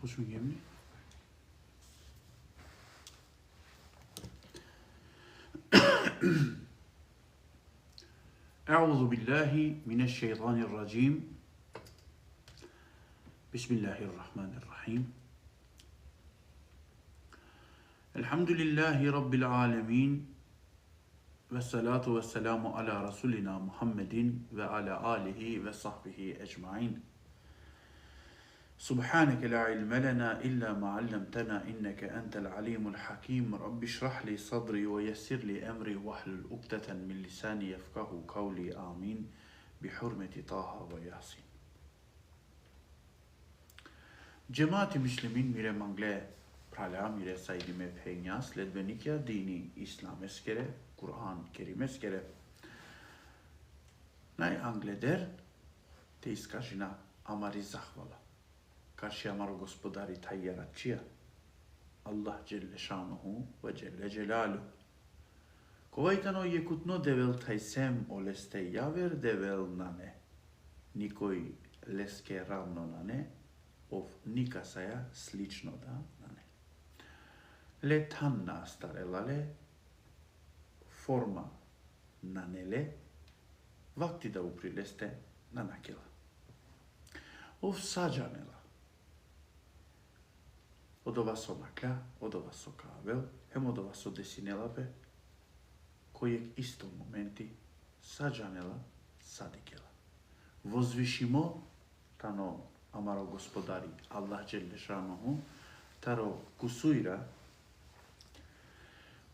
Почнемо гемни. أعوذ بالله من الشيطان الرجيم. بسم الله الرحمن الرحيم. الحمد لله رب العالمين، والصلاة والسلام على رسولنا محمد وعلى آله وصحبه أجمعين. سبحانك لا علم لنا إلا ما علمتنا إنك أنت العليم الحكيم. رب اشرح لي صدري ويسر لي أمري واحلل عقدة من لساني يفقهوا قولي. آمين بحرمة طه وياسين. جماعة مسلمين ميره منگله praля mire saydi me penjas ledvenikja dini İslam eskere Kur'an Kerim eskere. Naj angleder te iskažina amari zahvala. Karşı amaro gospodari taj yaratçija Allah Celle Šanuhu ve Celle Celaluhu. Kovajtano je kutno devel taj sem oleste javer devel nane. Nikoj leske ravno nane, ov nikasaja slično da nane. Le tanna starelale, forma nanele, vakti da uprileste nanakela. Ov sađanela. Od ova so nakla, od ova so kavel, hem od ova so desinelape, kojeg isto momenti sađanela sadikela. Vozvišimo tano amaro gospodari Allah Celle Šanuhu, taro kusuira,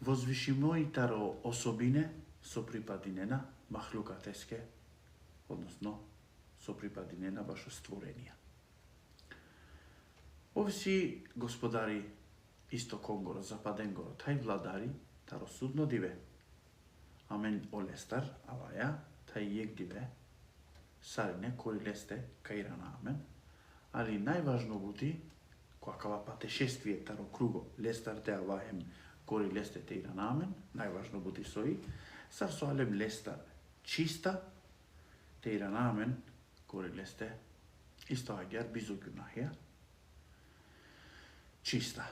vozvišimo i taro osobine so pripadinena mahlukateske, odnosno so pripadinena baš stvorenija. Ovsi gospodari istokongoro, zapadengoro, taj vladari, taro sudno dive. Amen olestar, avaja, taj jek dive, sarine koji leste kairana amen. Ali najvažno buti, kakava patešestvije taro krugo, lestar te avajem, kori leste te irana amen, najvažno buti soji, sar so alem lestar čista, te irana amen, kori leste isto ager bizo günahja, čista.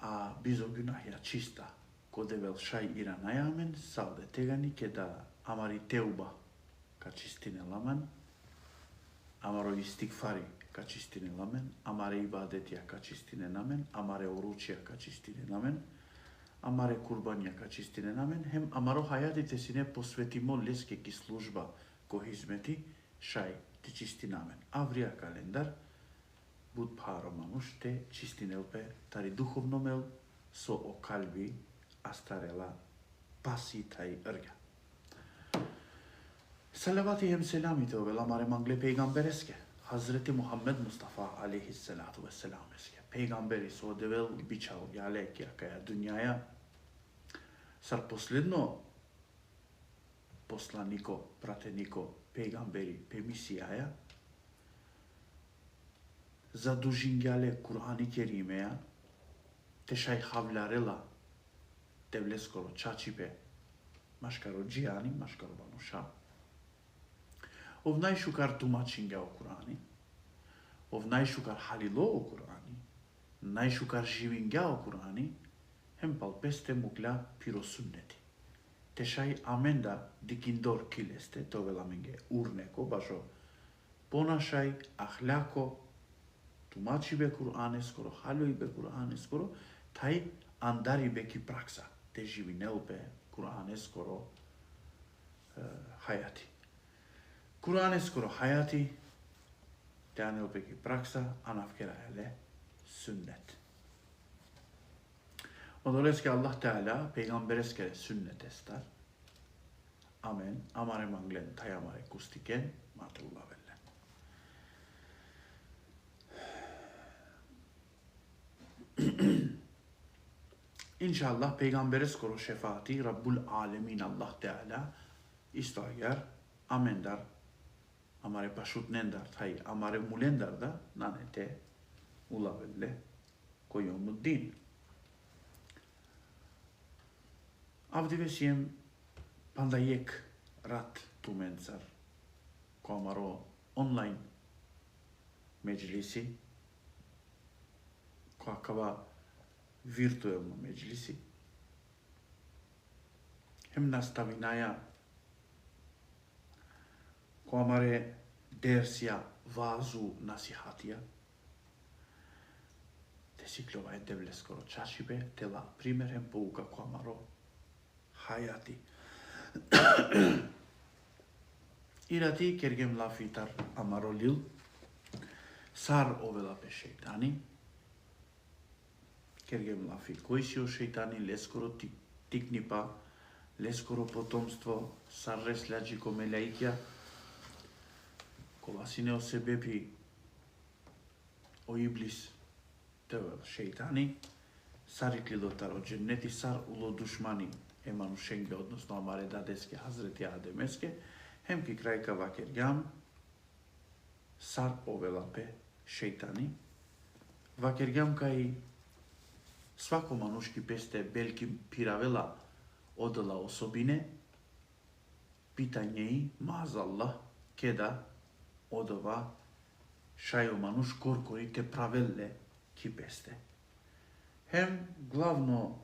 A bizo günahja čista, kode vel šaj irana amen, salde teganike da amari teuba ka čistine laman, amaro istikfari ka čistine lamen, amare ibadetja ka čistine namen, amare oručja ka čistine namen, amare kurbanja ka čistine namen, hem amaro hayatite sine posvetimo leske ki služba ko hizmeti šaj ti čisti namen. Avrija kalendar bud paro manuš te čistinelpe tari duhovnomel so o kalbi astarela pasi taj ırga. Salavati hem selamite ovel amare mangle peygambereske. Hazreti Muhammed Mustafa aleyhissalatu vesselam eske. Peygamberi so devel bičao jalek jakaja dünyaya. Sar posledno poslaniko, prateniko, peygamberi, pemisijaja, zadužingjale Kur'an-ı Kerim'eya, teşay havlarela, devleskoro čačipe, maškaro džijani, maškaro banuša. Ov najšukar tumačinga o Kur'ani, ov najšukar halilo o Kur'ani, najšukar živinga o Kur'ani, hem pal peste mukla piro sunneti. Teşay amenda dikindor kileste, to velamenge urneko, bašo ponašaj, ahlako, tumačibe Kur'ane skoro, haljoibe Kur'ane skoro, taj andaribe ki praksa, te živinelpe Kur'ane skoro hayati. Kur'ane skoro hayati, te anelpe ki praksa, anafkera hele sünnet. Odoleske Allah Teala peygambereskere sünnet estar. Amen. Amare manglen tayamare kustiken matullah velle. İnşallah peygambereskoro şefaati Rabbul Alemin Allah Teala istager amendar amare paşut nendar tay amare mulendar da nanete ula velle koyomuddin. Avdivesiem pandajek rat tumencar ko amaro online meclisi која кава виртуелно меđлиси, hem nastavinaja koamare dersja vazu nasihatija, te siklova devle skoro čašibe, tela primerem pouka koamaro hayati. Irati kergem lafitar amaro lil, sar ovelape šeitani, kergem lafi koisio šeitani, leskoro tiknipa, leskoro potomstvo, sarres lađi komelaikja, kolasine o sebepi o iblis tevel šeitani, sarikli lotar o dženneti, sar ulo dušmani emanu šenge, odnosno amare dadeske, hazreti ademeske, hemki krajka vakergam, sar ovelape šeitani, vakergam kaj svako manuški peste belki piravela odala osobine, pitanje i mazallah keda odova šajo manuš korkorite pravelle ki peste. Hem glavno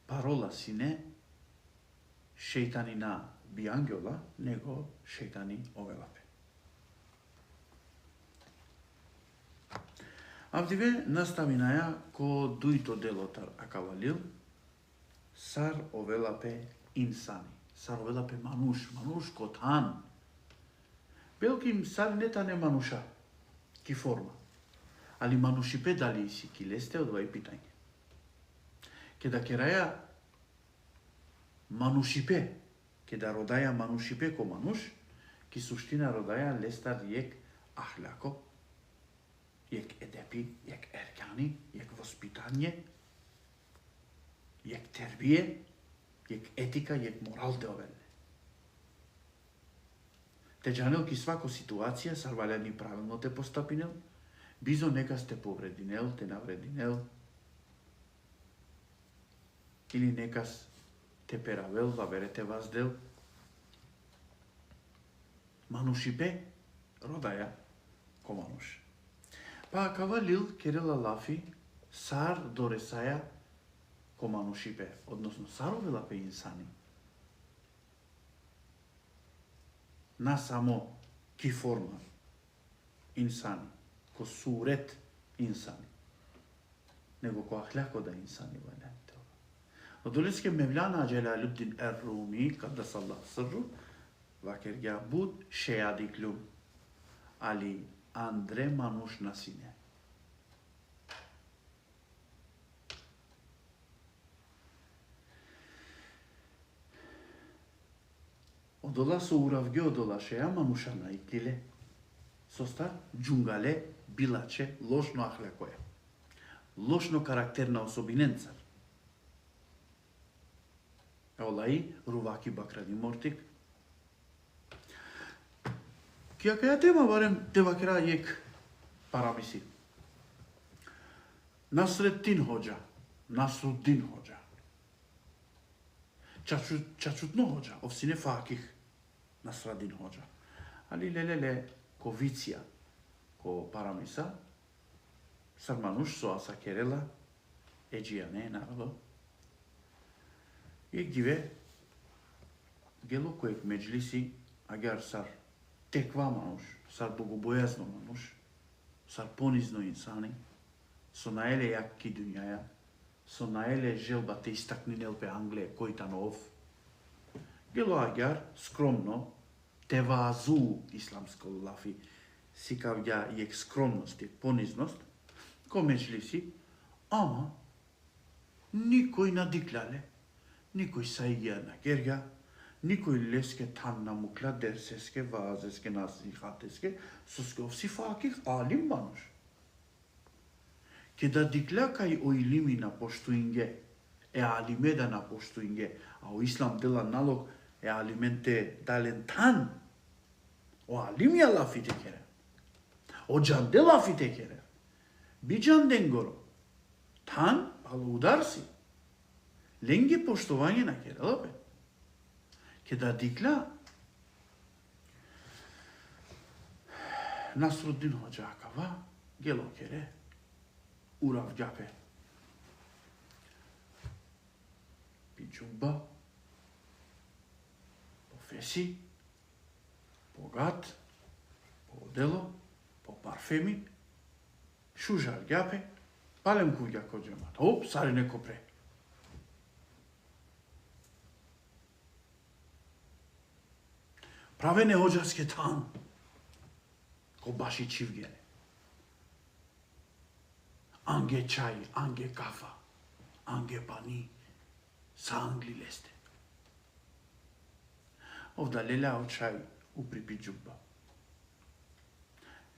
parola sine šeitanina biangiola, nego šeitani ovelape. Avdivе nastavinaja ko duito delotar akavalil, sar ovelape insani, sar ovelape manuš kotan. Belkim sar netane manuša, ki forma, ali manušipe dali si ki leste odvaj pitanje. Keda keraja manušipe, keda rodaja manušipe ko manuš, ki suština rodaja lestar jek ahlako, jek edepi, jek erkani, jek vospitanje, jek terbije, jek etika, jek moral te ovelle. Te džanel ki svako situacija, sarvaljani pravilno te postapinel, bizo nekas te povredinel, te navredinel, ili nekas te peravel, vavere te vazdel. Manušipe rodaja ko manuš. Pa kavalil kerela lafi sar doresaja ko manušipe, odnosno sarovelape insani. Na samo ki forma insani, ko suret insani, nego ko ahlako da insani valente. Dolayısıyla Mevlana Celaleddin Er-Rumi kaddesallahu sırru vakerga bud şeyadiklum ali Andre manuş nasine. Odola su uravge odola šeja manušana iklile. Sostar džungale bilače lošno ahlakoje. Lošno karakterna osobinencar. Olai ruvaki bakrani mortik. Kaya tema barem devakira yek paramisi. Nasreddin Hoca, Nasruddin Hoca. Čačutno Hoca, ovsine fakih Nasreddin Hoca. Ali lelele ko vicija, ko paramisa, sarmanuš soasa kerela, eđijane naravno. Yek give gelo kojek meclisi agar sar tekva manuš, sar bogobojazno manuš, sar ponizno insani, so naele jak ki dünyaya, so naele želba te istakninel pe Angle Kojtanov, gelo agar skromno, tevazu islamsko lafi, sikavja yek skromnost, yek poniznost, ko meclisi, ama nikoj nadiklale, nikoj saigija na gerga, nikoj leske tanna mukla derseske, vazeske, nasihateske, soske ovsi fakih alim manuš. Keda dikla kaj o ilimi na poštuinge, alime da na poštuinge, a o islam dela nalog alimente dalen tan, o alim ya lafi tekere, o cande lafi tekere, bi can dengoro, tan alo udarsi. Lengi poštovanje na kerelape. Keda dikla Насруддин Hoxha akava gelo kere urav gjape pi џубба, по феси, по гат, по одело, по парфеми, шужар гјапе, палем куѓа коđемат. Оп, сари неко пре. Правене оđаске тан, ко баши чивгене. Анге чај, анге кафа, анге пани, са англи лесте. Овда леля од чај уприпи џубба.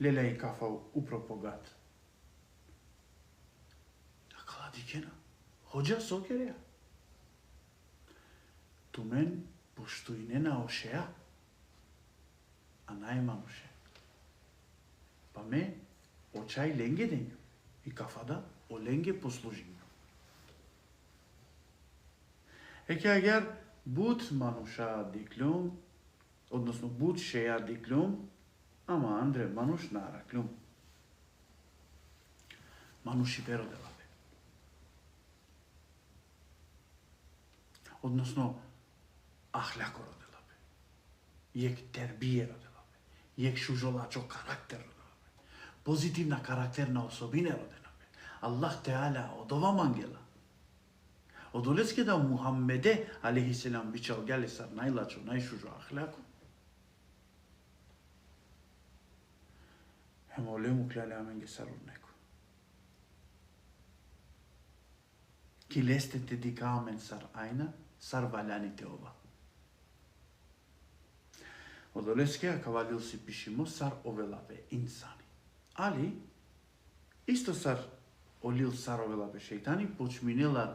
Леля и кафа упро погат. А калади кена, Hoxha сокереја. Тумен поштуине на ошеа, а најмануше. Па ме, о чај ленге денју, и кафада о ленге послужињу. Еке агер буд мануша диклум, односно буд шеја диклум, ама Андре мануш нараклум. Мануши перо делабе. Односно, ахляко роделабе. Јек тербие роделабе. Јек шужолачо карактер роделабе. Позитивна карактерна особина роденабе. Аллах Теала од ова мангела. Од олеске да Мухаммеде, алейхиселам, бичал гјалесар најлачо, најшужо ахляко. Хемо лему кляле аменге сарур неко. Ки лестете дика амен сар ајна, сар валяните ова. Од олеске, ака валил си пишимо, сар овелабе инсани. Али, исто сар олил сар овелабе шејтани, почминела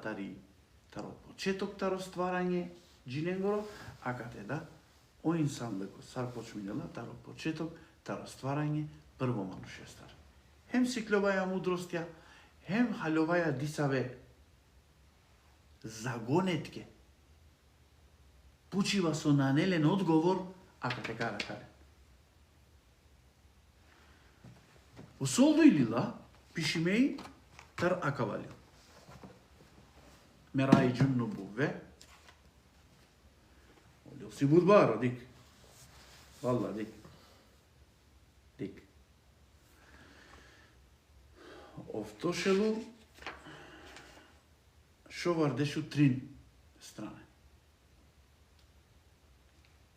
таро почеток таро стварање джиненгоро, ака те да, о инсан леко сар почминела таро почеток таро стварање прво мануше стар. Хем сикловаја мудростја, хем халоваја дисаве загонетке. Пучива со нанелен одговор, ака те кара каре. Усолдо илила, пишимеј, тар акавалил. Мерај джунну бувве. Олил си будбаро, дик. Валла, дик. Дик. Овтошелу шовардешу трин стране.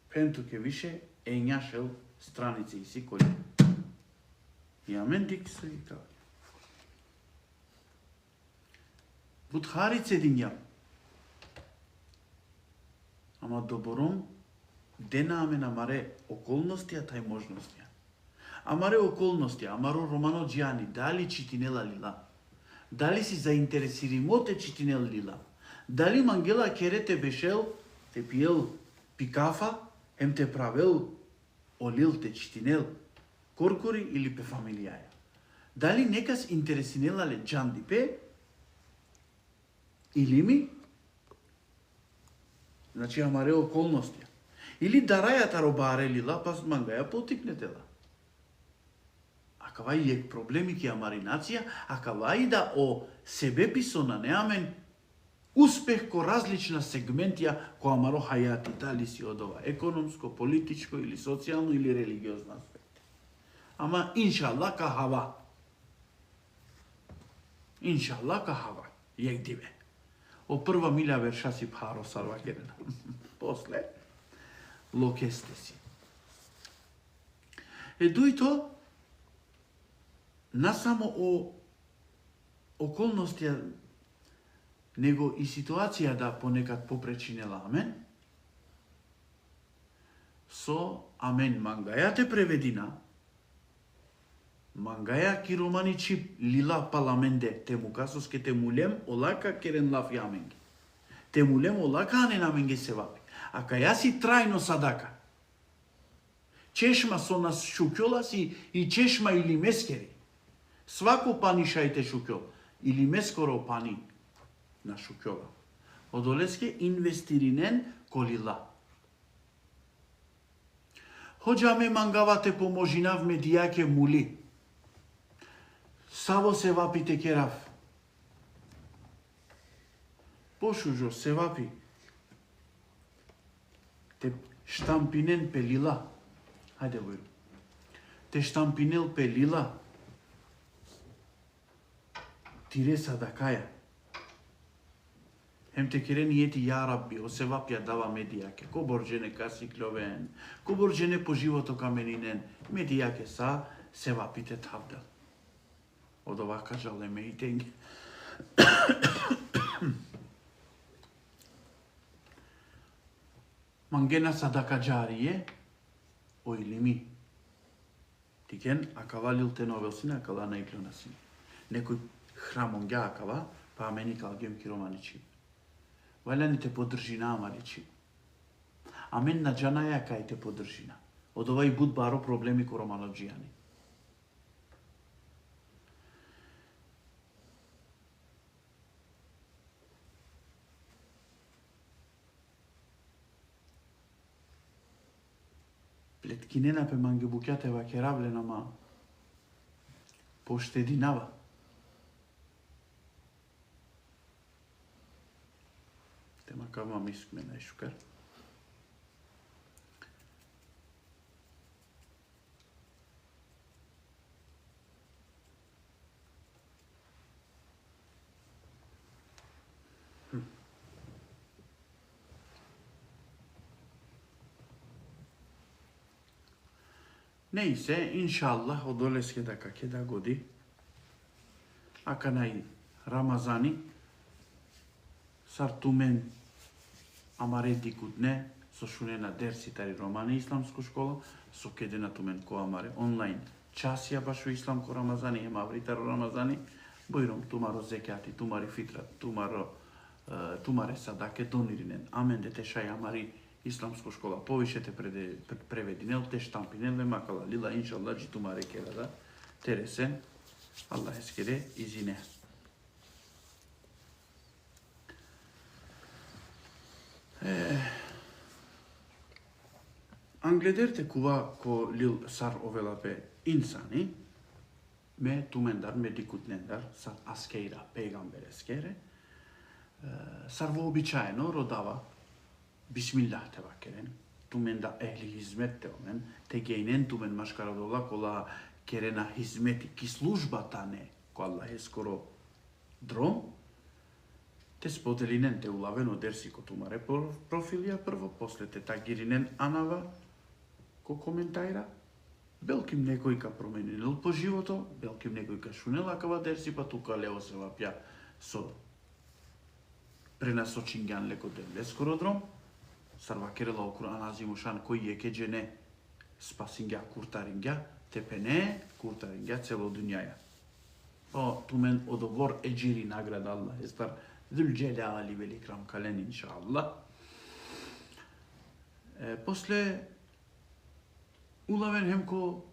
Пентуке више ењашел страници и си коли. И амен дик се викава. Будхарице динја. Ама добором дена амен амаре околностија тај можностија. Амаре околностија, амаро романо џијани, дали читинела лила? Дали си заинтересиримоте читинел лила? Дали мангела керете бешел, те пиел пикафа, ем те правел, олил те читинел, коркори или пе фамилијаја? Дали некас интересинела ле џанди пе? Или ми? Значи амаре околностија. Или дарајата робаре лила, па мангаја потикнетела. Акава и ек проблеми ки амаринација, акава и да о себе писона неамен успех ко различна сегментија ко амаро хајати, дали си од ова економско, политичко или социјално или религиозно аспект. Ама иншалла ка хава. Иншалла ка хава. Јек диве. О прва милја верша си пхаро сарва керена. После локесте си. Дуито насамо о околностија него и ситуација да понекад попречинела амен, со амен мангаја те преведина, мангаја ки романи чип лила паламенде, те му касоске те мулем олака керен лаф јаменги. Те мулем олака анен аменге се вапи. Ака јаси трајно садака. Чешма со нас шукјола си и чешма или мескери. Свако пани шајте шукјол. Или мескоро пани на шукјола. Одолеске инвестиринен колила. Ходжаме мангавате поможинав медијаке мули. Саво се вапите керав. Пошужо се вапи. Те штампинен пелила. Хајде воју. Те штампинел пелила. Тире садакаја. Hem te kere niyeti ya Rabbi, o sevap ya dava mediyake. Ko borcene kasikloven, ko borcene po životo kameninen, mediyake sa sevapite tavdal. O da vakažale me iteng. Mangena sadaka jariye, o ilimi. Tiken akavalil tenovelsin, akalana iklonasin. Некој храмон ги акава, па мени калгем кироманичи. Валя ни те поддржина амаричи. А мен на джанаја кај те поддржина. Од овај буд баро проблеми ко романоджијани. Плеткинена пе мангебукјате вакеравле нама поштединава. Tema kava miskmena şükür. Neyse inşallah o doleske daka keda godi. Akanay Ramazani Сартумен амарети кутне со шунена дерситари романи исламско школа, со кедена тумен ко амаре онлайн часија баш во исламко Рамазани, емавритар Рамазани, бојром тумаро зекати, тумари фитрат, тумаре садаке дониринен. Амен дете шај амари исламско школа, повише те превединел, те штампинел, макала лила, иншалла, джи тумаре керада, тересен, Аллах ескере, изине. Anglederте кува ко лил сар овелапе инсани, ме тумендар, ме дикутнендар, сар аскейра, пегамбер ескере, сар вообичаено родава, бисмиллах те вакерен, туменда ehli hizmet te omen, te gejnen tumen maškaradola kola kerena hizmeti ki služba tane, ko Allah je skoro drom, те споделинен те улавено дерси ко тумаре профилија прво, после те тагиринен анава ко коментајра, белким некој ка променил по живото, белким некој ка шунел акава дерси, па тука лео се вапја со пренасочингјан леко деле скородром, сарва керела Кур'ан азимушан кој е кеджене спасингја куртарингја, тепене куртарингја цело дуњаја. По тумен одобор еджири награда Аллах естар Zülcelali vel ikram kalen inşallah. После улавен hem ko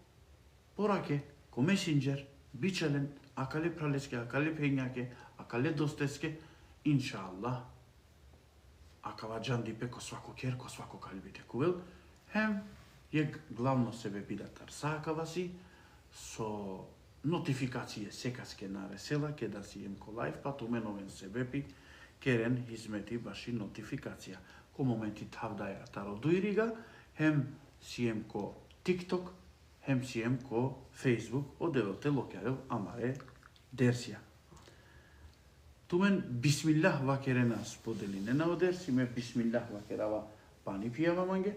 porake, ko messenger, biçelen, akale praleske, akale penjake, akale dosteske, inşallah. Akavađan dipe ko svako ker, ko svako kalbite kuvel. Hem je glavno sebebi da tarsaka si, so notifikacije sekaske naresela, keda si jem ko live, pa tu menoven sebepi, keren hizmeti baši notifikacija. Ko momenti tavdaja taro duiriga, hem si jem ko TikTok, hem si jem ko Facebook, odevelte lokarev amare dersija. Tu men bismillah vakerena spodelinena o dersi, me bismillah vakerava pani pijava mange.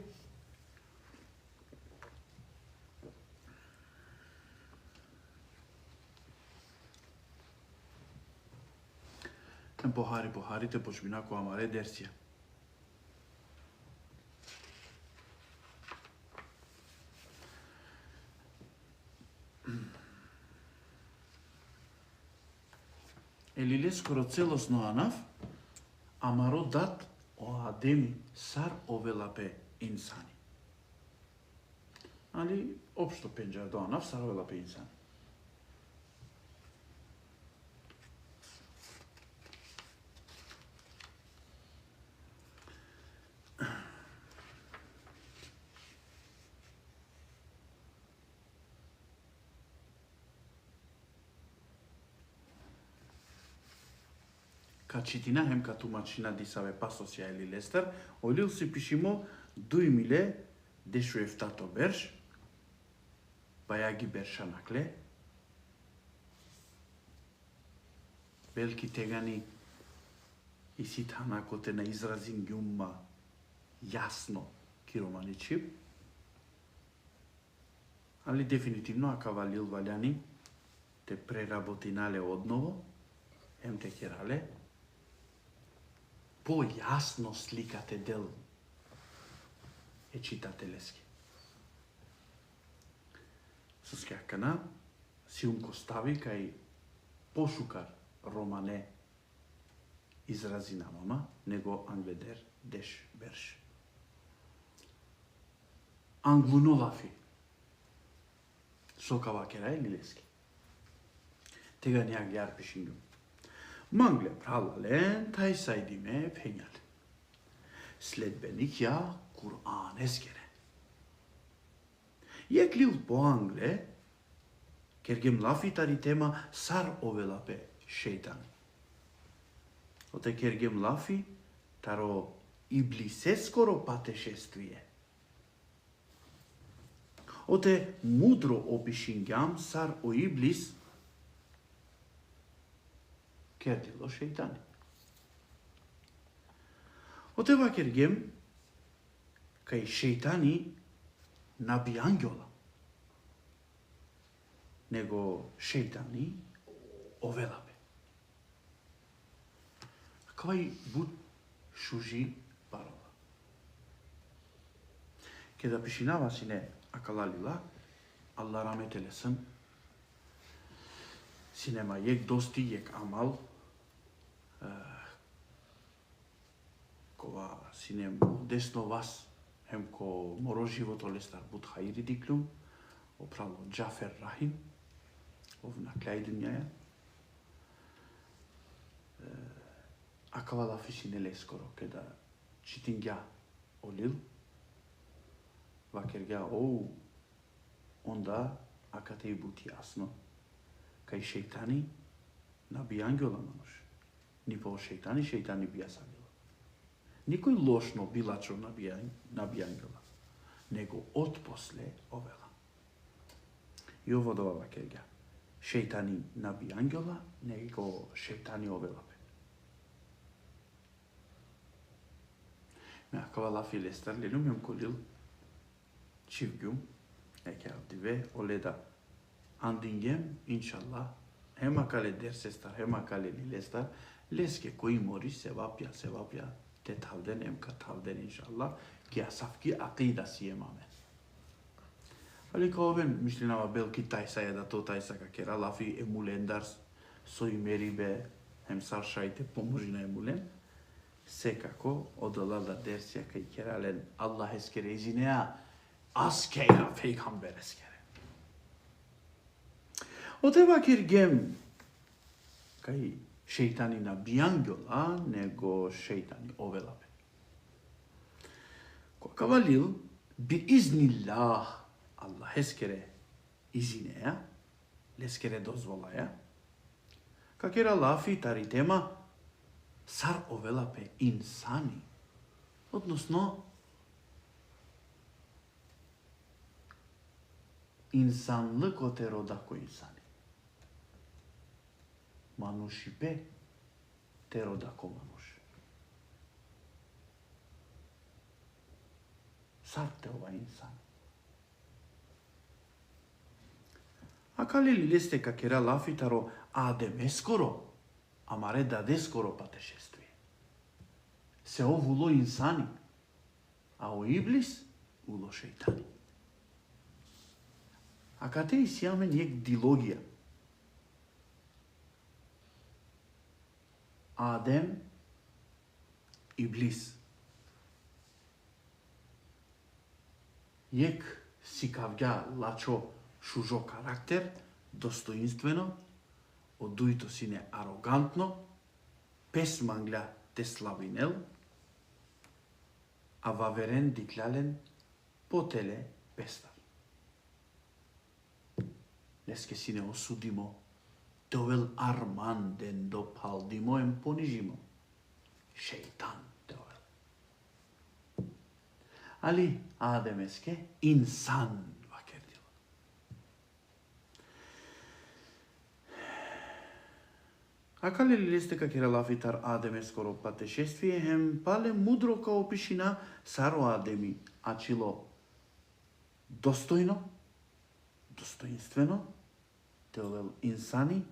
Pohari te počbina ko amare dersija. Елиле скоро целосно анав, амаро дат о адеми сар овелапе инсани. Али, општо пенџа до анав, сар овелапе инсани. читина, хем ка тумачина дисаве пасосја или лестер, олил си пишимо дујмиле дешу ефтато берш, бајаги берша накле, белки тегани и ситана коте на изразин гјумма јасно кироманичи, али дефинитивно ака валил ваљани те преработинале одново, ем те керале, по-јасно сликате дел е читателески. Со скјакана, си умко стави кај пошукар романе изрази на мама, него англедер деш берш. Англунолафи. Сокава кера или лески. Тега њак јар пишињу. Мангле пралален, тај сајдиме пењал. Следбеник ја Кур'ан ескере. Јеклил по англе, кергем лафитари тема сар овелапе шејтан. Оте кергем лафи, таро иблисескоро патешествие. Оте мудро опишингам сар о иблис, кердило шејтани. Оте ва кергем, кај шејтани наби ангела. Него шејтани овелапе. Кај буд шужи парова. Ке да пишинава сине акалалила, Алла раметелесен, синема јек дости, јек амал, кова синем десно вас, хем ко моро живото лестар буд хаири диклум, опрало Джафер Рахим, овна кляјдинјаја, акавала фисине лескоро, кеда читингја олил, вакергја оу, онда акате и бут јасно, кај шејтани наби ангела мануш. Ни по шејтани бија сабила. Никој лошно билачо наби ангела, него отпосле овела. И ово дова вакергја. Шејтани наби ангела, него шејтани овелапе. Ме акава лафи лестар лелум јам колил чивгјум, еке авдиве, оледа андингем, иншалла, хема кале дерсестар, хема кале ли лестар, леске кои мори се вапја, те тавден, емка тавден, иншалла, ки асавки акида си емаме. Али као овен, мишлинава белки тајса е да то тајса какера, лафи емулендарс, со имери бе, хем саршајте поможи на емулен, секако, одала да дерсија кај керален, Аллах ескере изинеа, аскеја пейгамбер ескере. Отева киргем, кај шејтани на биангела, него шејтани овелапе. Која валил, би изнилlah, Аллах ескере изинеа, лескере дозволаја, какера лафи тари тема, сар овелапе инсани, односно, инсанлыкот е родако инсани. Мануши бе те родако мануш. Сар те ова инсан. А кали ли лесте какера лафитаро адем ескоро, амаре даде скоро патешествие. Се овуло инсани, а о иблис уло шејтани. А кате и сијаме нијек дилогија. Адем, иблис. Јек си кавѓа лачо шужо карактер, достоинствено, од дуито сине арогантно, песмангля те славинел, а ваверен диклален потеле пестар. Леске сине осудимо, довел арман ден до палдимо ем понижимо. шејтан довел. Али Адемеске инсан вакер дел. А кале ли лесте ка кералафитар Адеме скоро патешествие, хем пале мудро ка опишина саро Адеми, ачило достојно, достоинствено, телел инсани,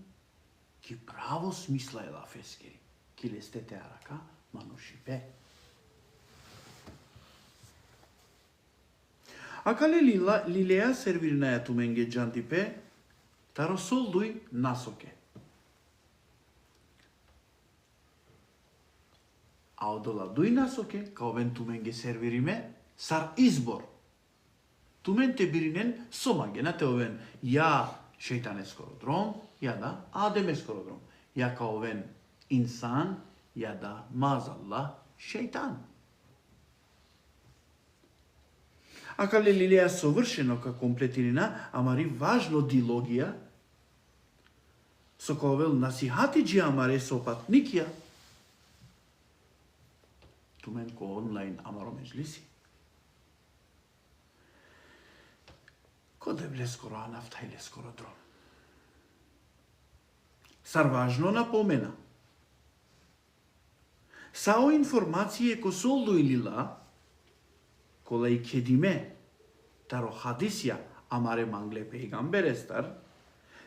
ки право смисла е лафескери, ки лестете арака, манушипе. А кале лилеа сервирнаја туменге джантипе, таро солдуј насоке. А одола дуј насоке, као вен туменге сервириме, сар избор. Тумен те биринен сомаге, те овен ја шејтане скородром, ја да Адеме скородром. Ја као вен инсан, ја да мазалла шејтан. А кале лилеа совршено ка комплетирина, амари важно дилогија, со ковел насихатиджи амаре сопатникија, тумен ко онлайн амаро меджлиси. Коде вле скоро анафтајле скоро дром. Сар важно напомена. Сао информације ко солду илила, кола и кедиме, таро хадисија, амаре мангле пейгамберестар,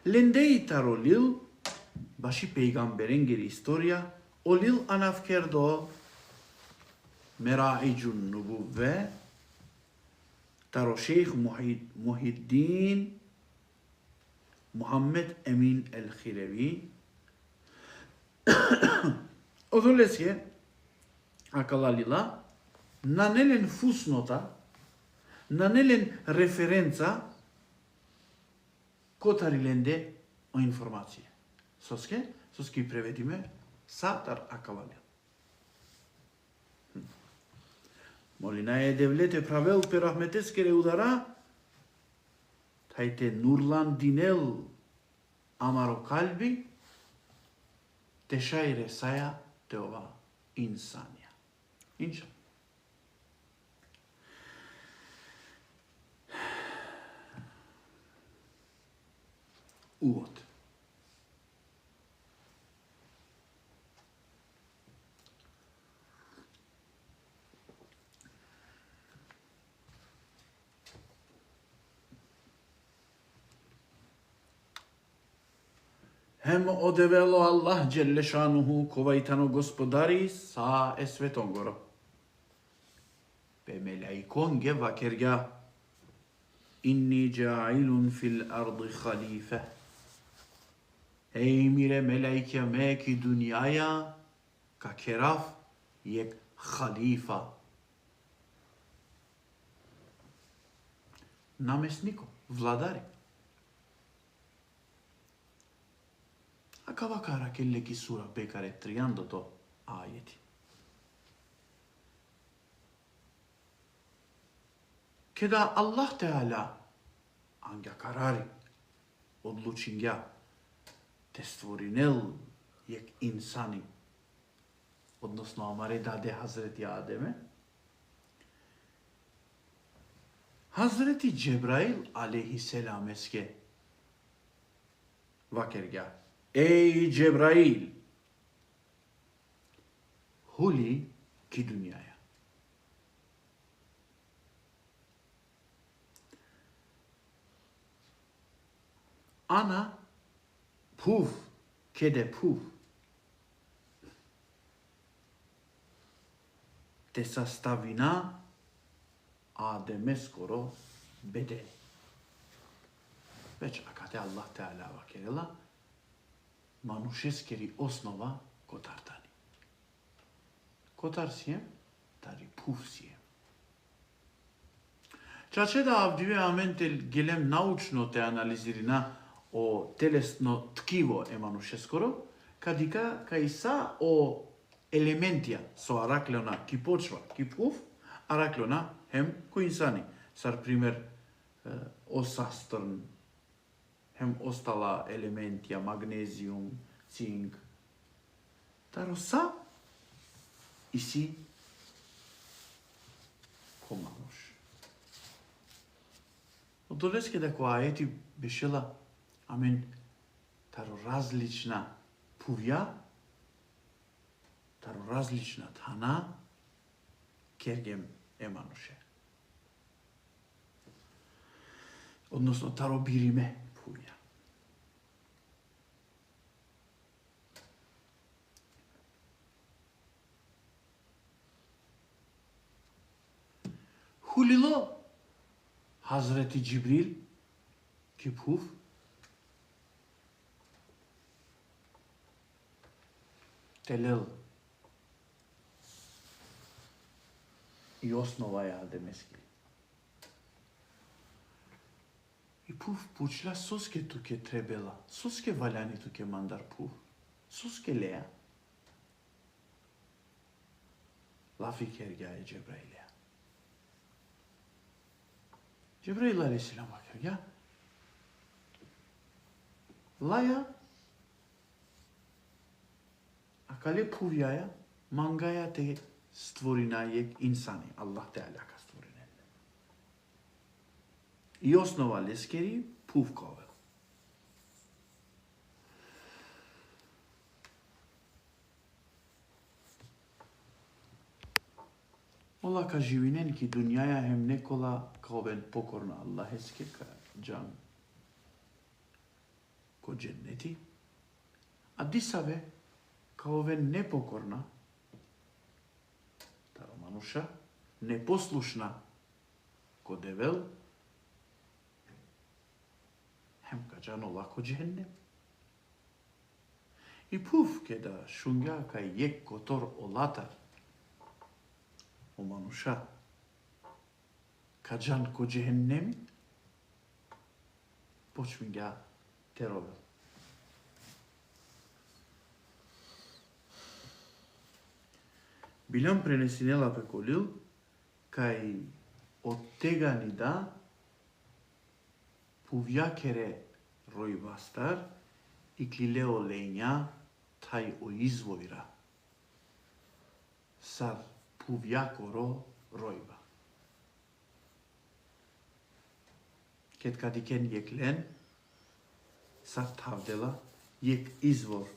лендеи таро лил, баши пейгамберенгери историја, олил анафкердо, Мераиджун нубувве, таро шейх Мухиддин Мухаммед Емин ел-Хилеви, одолесје, акалалила, нанелен фуснота, нанелен референца, котариленде о информација. Соске преведиме сатар акалалил. Молина е девлете правел пе рахметескере удара, тајте нурлан динел амаро калби, те шајре саја те ова инсанија. Инша. Увод. Хем одевело Аллах Джеллешануху, ковајтано господари, са е светонгоро. Бе мелајконге вакерга, инни джаилун фил арди халифе. Ей мире мелајке меки дунијаја, ка керав јек халифа. Намеснико, владари. А кавакара келлеки сура бекаре тријандото ајети. Кеда Аллах Теала анга карари одлучиња те створинел јек инсани, односно амаре даде Хазрети Адеме, Хазрети Джебраил алейхиселам еске вакерга. Ей Джебраил, хули ки дунијаја. Ана пув, кеде пув. Те sastavina Adem'e skoro bedeni. Već akade Allah Teala vakerela manušeskeri osnova kotartani. Kotar sijem, tari puf sijem. Ceea da avdiveamente gelem naučno te analizirina o telesno tkivo e manušeskoro, kadika kaisa o elementija so arakleona ki počva, ki puf, arakleona hem ko insani. Sar primer osastrn, hem ostala elementija, magnezijum, cink. Taro sa и си комануш. Од долеске дека аети бешела, амен, таро различна пувја, таро различна тана, кергем емануше. Односно, таро бириме пувја. Хулило Hazreti Cibril ki puf телел и основа ја демески. И пуф пучла соске туке требела, соске валяни туке мандар пуф, соске леа. Лафи кергя е Джебраиле. Cebrail aleyhisselam bakıyor ya. Laya akale puvjaya mangaya te stvorina je insani. Allah Teala ka stvorina. I osnova leskeri puvkove. Ola ka živinen ki dunjaja hem nekola kaoben pokorna Allah eske ka can ko cenneti. A disave kaoben nepokorna taro manusha, neposlušna ko devel, hem ka can ola ko cehennem. I puf ke da shunga ka yek kotor olatar o manusha kajan ko cehennem počminga terove. Билам пренесинела пеколил кај оттегани да пувјакере ројбастар и клилео лења тај о извојра. Сар пувјакоро ројба. Кет кадикен јеклен, сар тавдела, јек извор,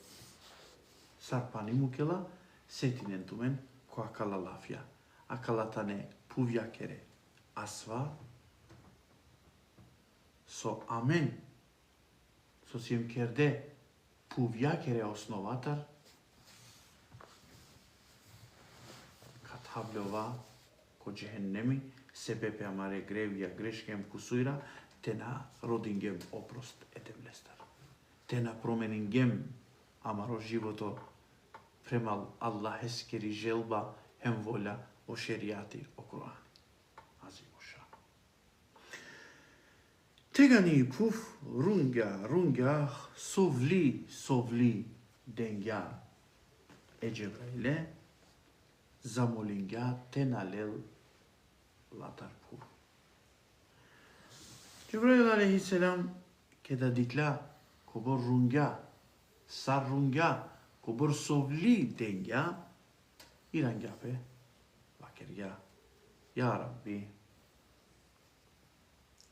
сар панимукела, сетинен тумен, која кала лафја, а калатане пувјакере асва, со амен, со сием керде пувјакере основатар, катавлеова ко джехеннеми, себепе амаре гревија грешкем кусуира, тена родингем опрост етевлестар. Тена променингем амаро живото према Аллах ескери желба hem volja o šerijati o Kur'ani. Azimuša. Tegani puf runga sovli denga Ecebrail'e zamolinga tenalel latar puf. Cebrail aleyhisselam keda dikla kobor runga sar runga kobor sovli denga İrangape bakirga Ya Rabbi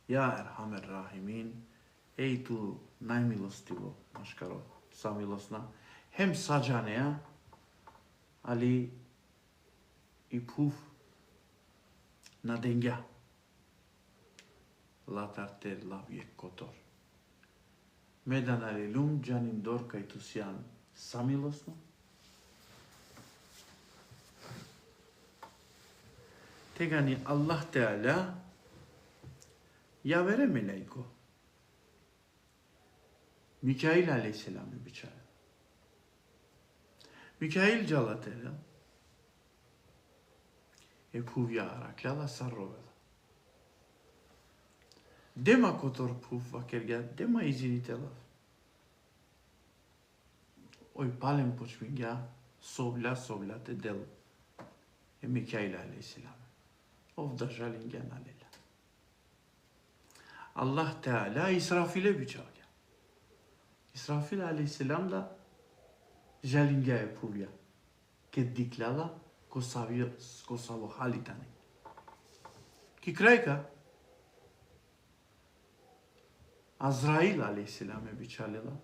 Ya Erhamer Rahimin ej tu najmilostivo maškaro samilosna hem sađaneja ali i puf na denga latar te lavje kotor medan alilum canin dor kaj tu sjan samilosno Tegani Allah Teala yavere meleko. Mikail aleyhisselamı biçare. Mikail calatela. Puvja araklala sarrovela. Dema kotor puv vakerga, dema izinitela. Oy palem počminga sovla te del. Mikail aleyhisselam. Ovda žalingen alila. Allah Teala İsrafil'e biçarga. İsrafil aleyhisselam da žalinga je puvja. Kad diklala косаво халитани. Ки крајка, Азраил алейхиселам е бичалила.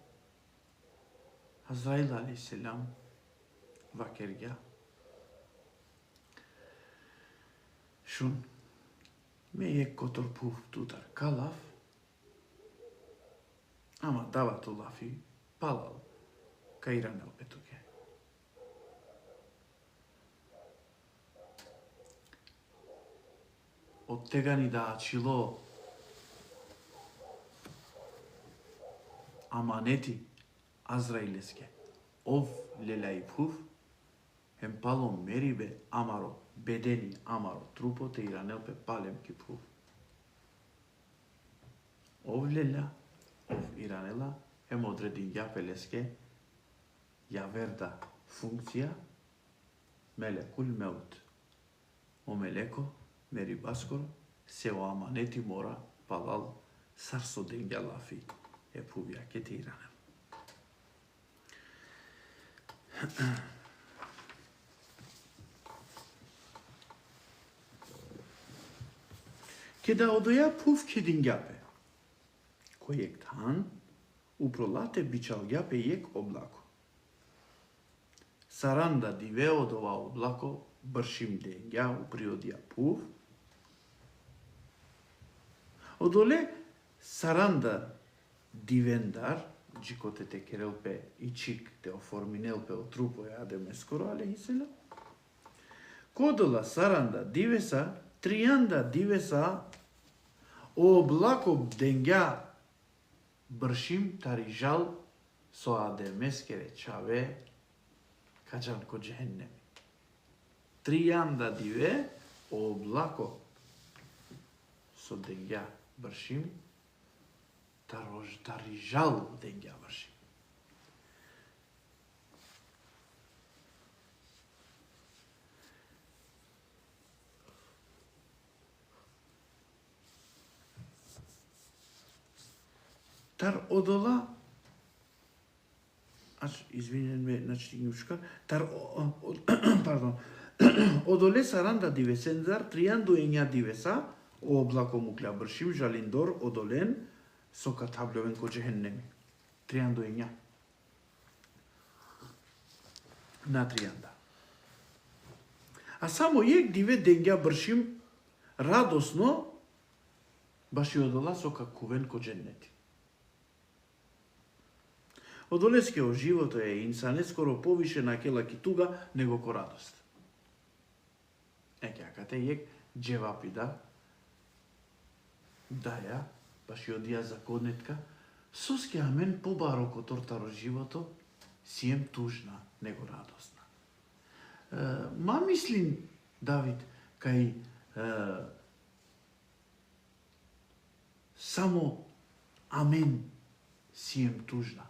Азраил алейхиселам вакергја. Шун, ме е котор пув тутар калав, ама давато лафи палал каиранел петуке. Од тега ни да ачило аманети Азраилеске. Ов лелај пув, хем пало мерибе амаро, бедени амаро трупоте и ранелпе палем ки пув. Ов леля, ов иранела, хем одредин ја пелеске, ја верда функција, мелекул меут. О мелеко, мери баскоро, се о аманети мора палал сарсо денѓа лафи, е пувја ке те иранел. Ке да одоја пув ке дингјапе, кој ек тан, упролате бичалгјапе ек облако. Саранда диве од ова облако, бршим денгја уприодија пув. Одоле саранда дивендар, джикоте те керелпе и чик те оформинелпе от трупо е адеме скоро алейхиселам. Кодола саранда дивеса, тријанда дивеса, облако денгја бршим тарижал со адемескере чаве каджан ко джехеннеми. Тријанда диве, облако со денгја бршим тарижал денгја бршим. Тар одола, извинен ме, значи гимшка, пардон, одоле саранда дивесензар, тријанду ења дивеса, о облако мукля бршим, жалиндор, одолен, со катаблевен ко джехеннеми. Тријанду ења. На тријанда. А само ек диве денгја бршим радосно, баш и одола со какувен ко дженнети. Одолеске о живото е инсане скоро повише на кела ки туга него ко радост. Екјакате ек джевапи да даја, баш и одија за конетка, соске амен побаро ко тортаро живото, сием тужна него радостна. Ма мислим, Давид, кај само амен сием тужна.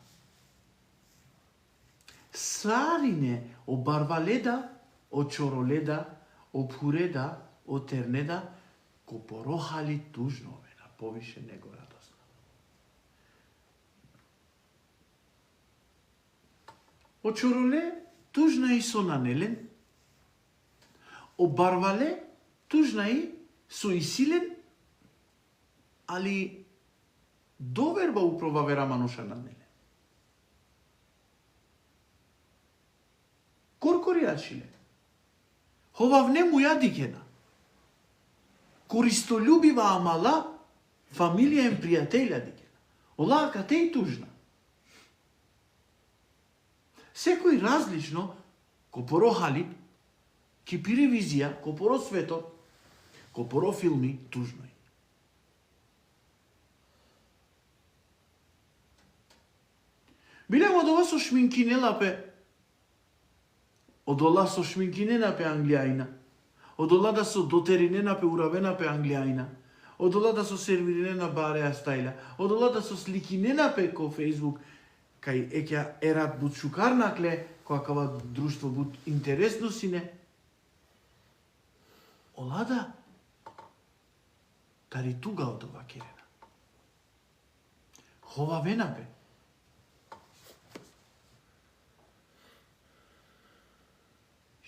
Сарине о барваледа, о чороледа, о пуреда, о тернеда, ко порохали тужнове на повише него радостна. О чороле тужна и со нанелен, о барвале тужна и со исилен, али доверба упрова вера мануша нанелен. Коркоријачиле, ховав не му ја дикена. Користолюбива амала, фамилија им пријателја дикена. Олаа кате и тужна. Секој различно, ко порохали, ки пиревизија, ко поро светот, ко поро филми, тужној. Билемо дова со шминкинелапе, одола со шминкинена пе англијајна, одола да со дотеринена пе уравена пе англијајна, одола да со сервиринена бареа стајла, одола да со сликинена пе ко Фейсбук, кај екја ерат буд шукарнакле, која кава друштво буд интересно сине. Олада, тари туга од ова керена. Хова вена пе.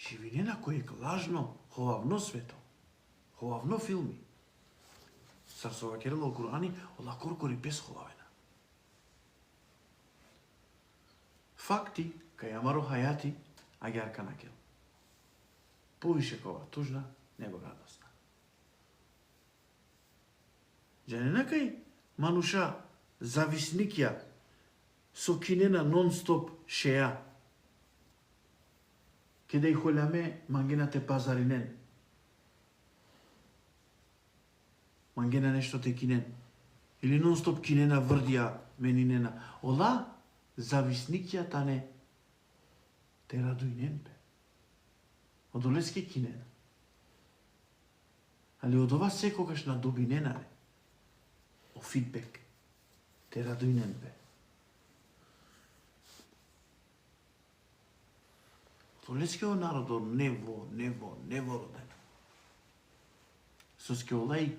Живине на кој лажно, ховавно свето, ховавно филми. Сарсова керело Курани, ола коркори без ховавена. Факти, кај амаро хајати, агјарка на кел. Повише кова тужна, него радосна. Джанена кај мануша зависникја со кинена нон-стоп шеја. Кеде и холяме мангенате пазаринен. Мангена нешто те кинен. Или нон-стоп кинена врдија менинена. Ола зависникја тане те радујнен бе. Одолеске кинена. Али од ова секогаш надобинена бе. О фидбек. Те радујнен бе. Одолескео народо нево роден. Со скеолај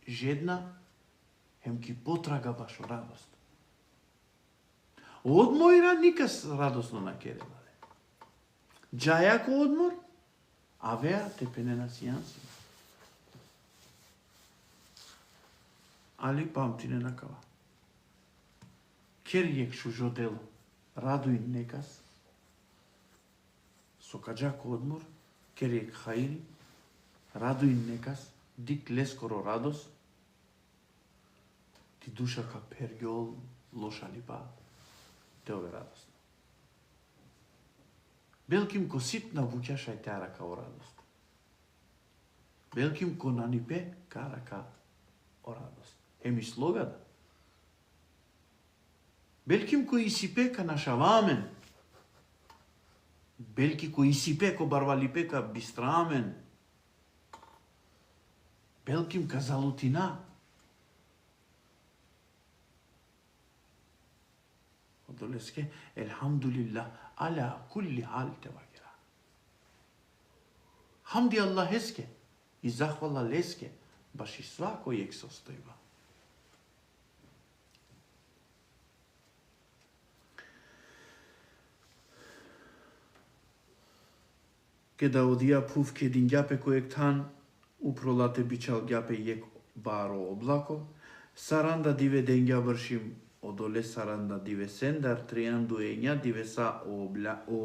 жедна, хем ки потрага баш о радост. Одмора никас радосно на керела. Джајако одмор, а веа тепенена сијанси. Али памтине на кава. Керјек шужодело, радуј некас, со каджако одмор, керјек хаири, радуј некас, дик лескоро радост, ти душа ка пергјол, лоша липа, те ове радост. Белким ко ситна вуќашај теара као радост. Белким ко нанипе карака о радост. Еми слогада. Белким ко исипе ка нашавамен. Белки ко исипе ко барвалипе ка бистрамен. Белким ка залутина. Одолеске, елхамдулилlah, ala kulli hal tevakira. Hamdi Allah eske i zahvala leske, baš i svako jek sostojiva. Кеда одија пув ке дингјапе којек тан, упролате бичал ѓапе јек баро облако, саранда диве денгја вршим одоле саранда диве сендар, тријан дуења диве са о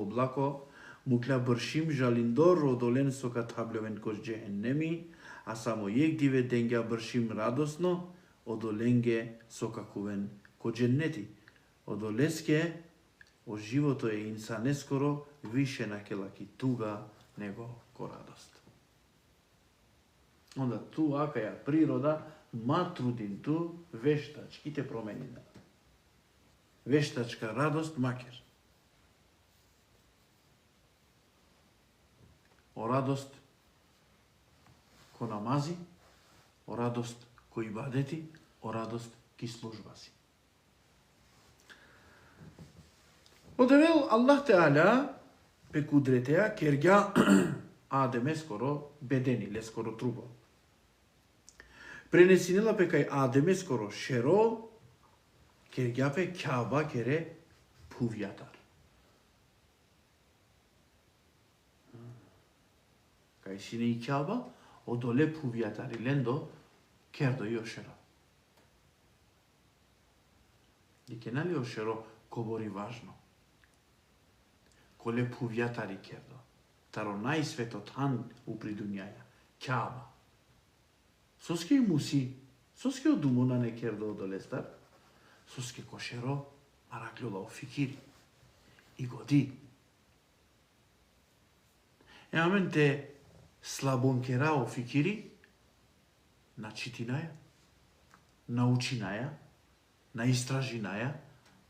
облако, мукля бршим жалиндор одолен со катаблевен кош джехеннеми, а само јек диве денгја бршим радосно, одоленге со какувен ко дженнети. Одолеске, о живото е инсанескоро, више накелаки туга, него ко радост. Онда ту акаја природа, ма трудин ту, вештачки те променина. Вештачка радост макер. О радост ко намази, о радост ко ибадети, о радост ки служба си. Одевел Аллах Теаля, пе кудретеа, кергја Адеме скоро бедени, ле скоро трубо. Пренесинела пе кај Адеме скоро шеро, кергја пе кјаба кере пувјатар. Кај сине и кјаба, одоле пувјатар и лендо, кердо и ошеро. Дике нали ошеро кобори важно. Коле пувјатари кердо. Таро најсветот хан упри дуњаја, кјаба. Соске муси, соске одумона не кердо одолестар, соске кошеро, араклюла офикири. И годи. Еамен те слабонкера офикири, на читинаја, на учинаја, на истражинаја,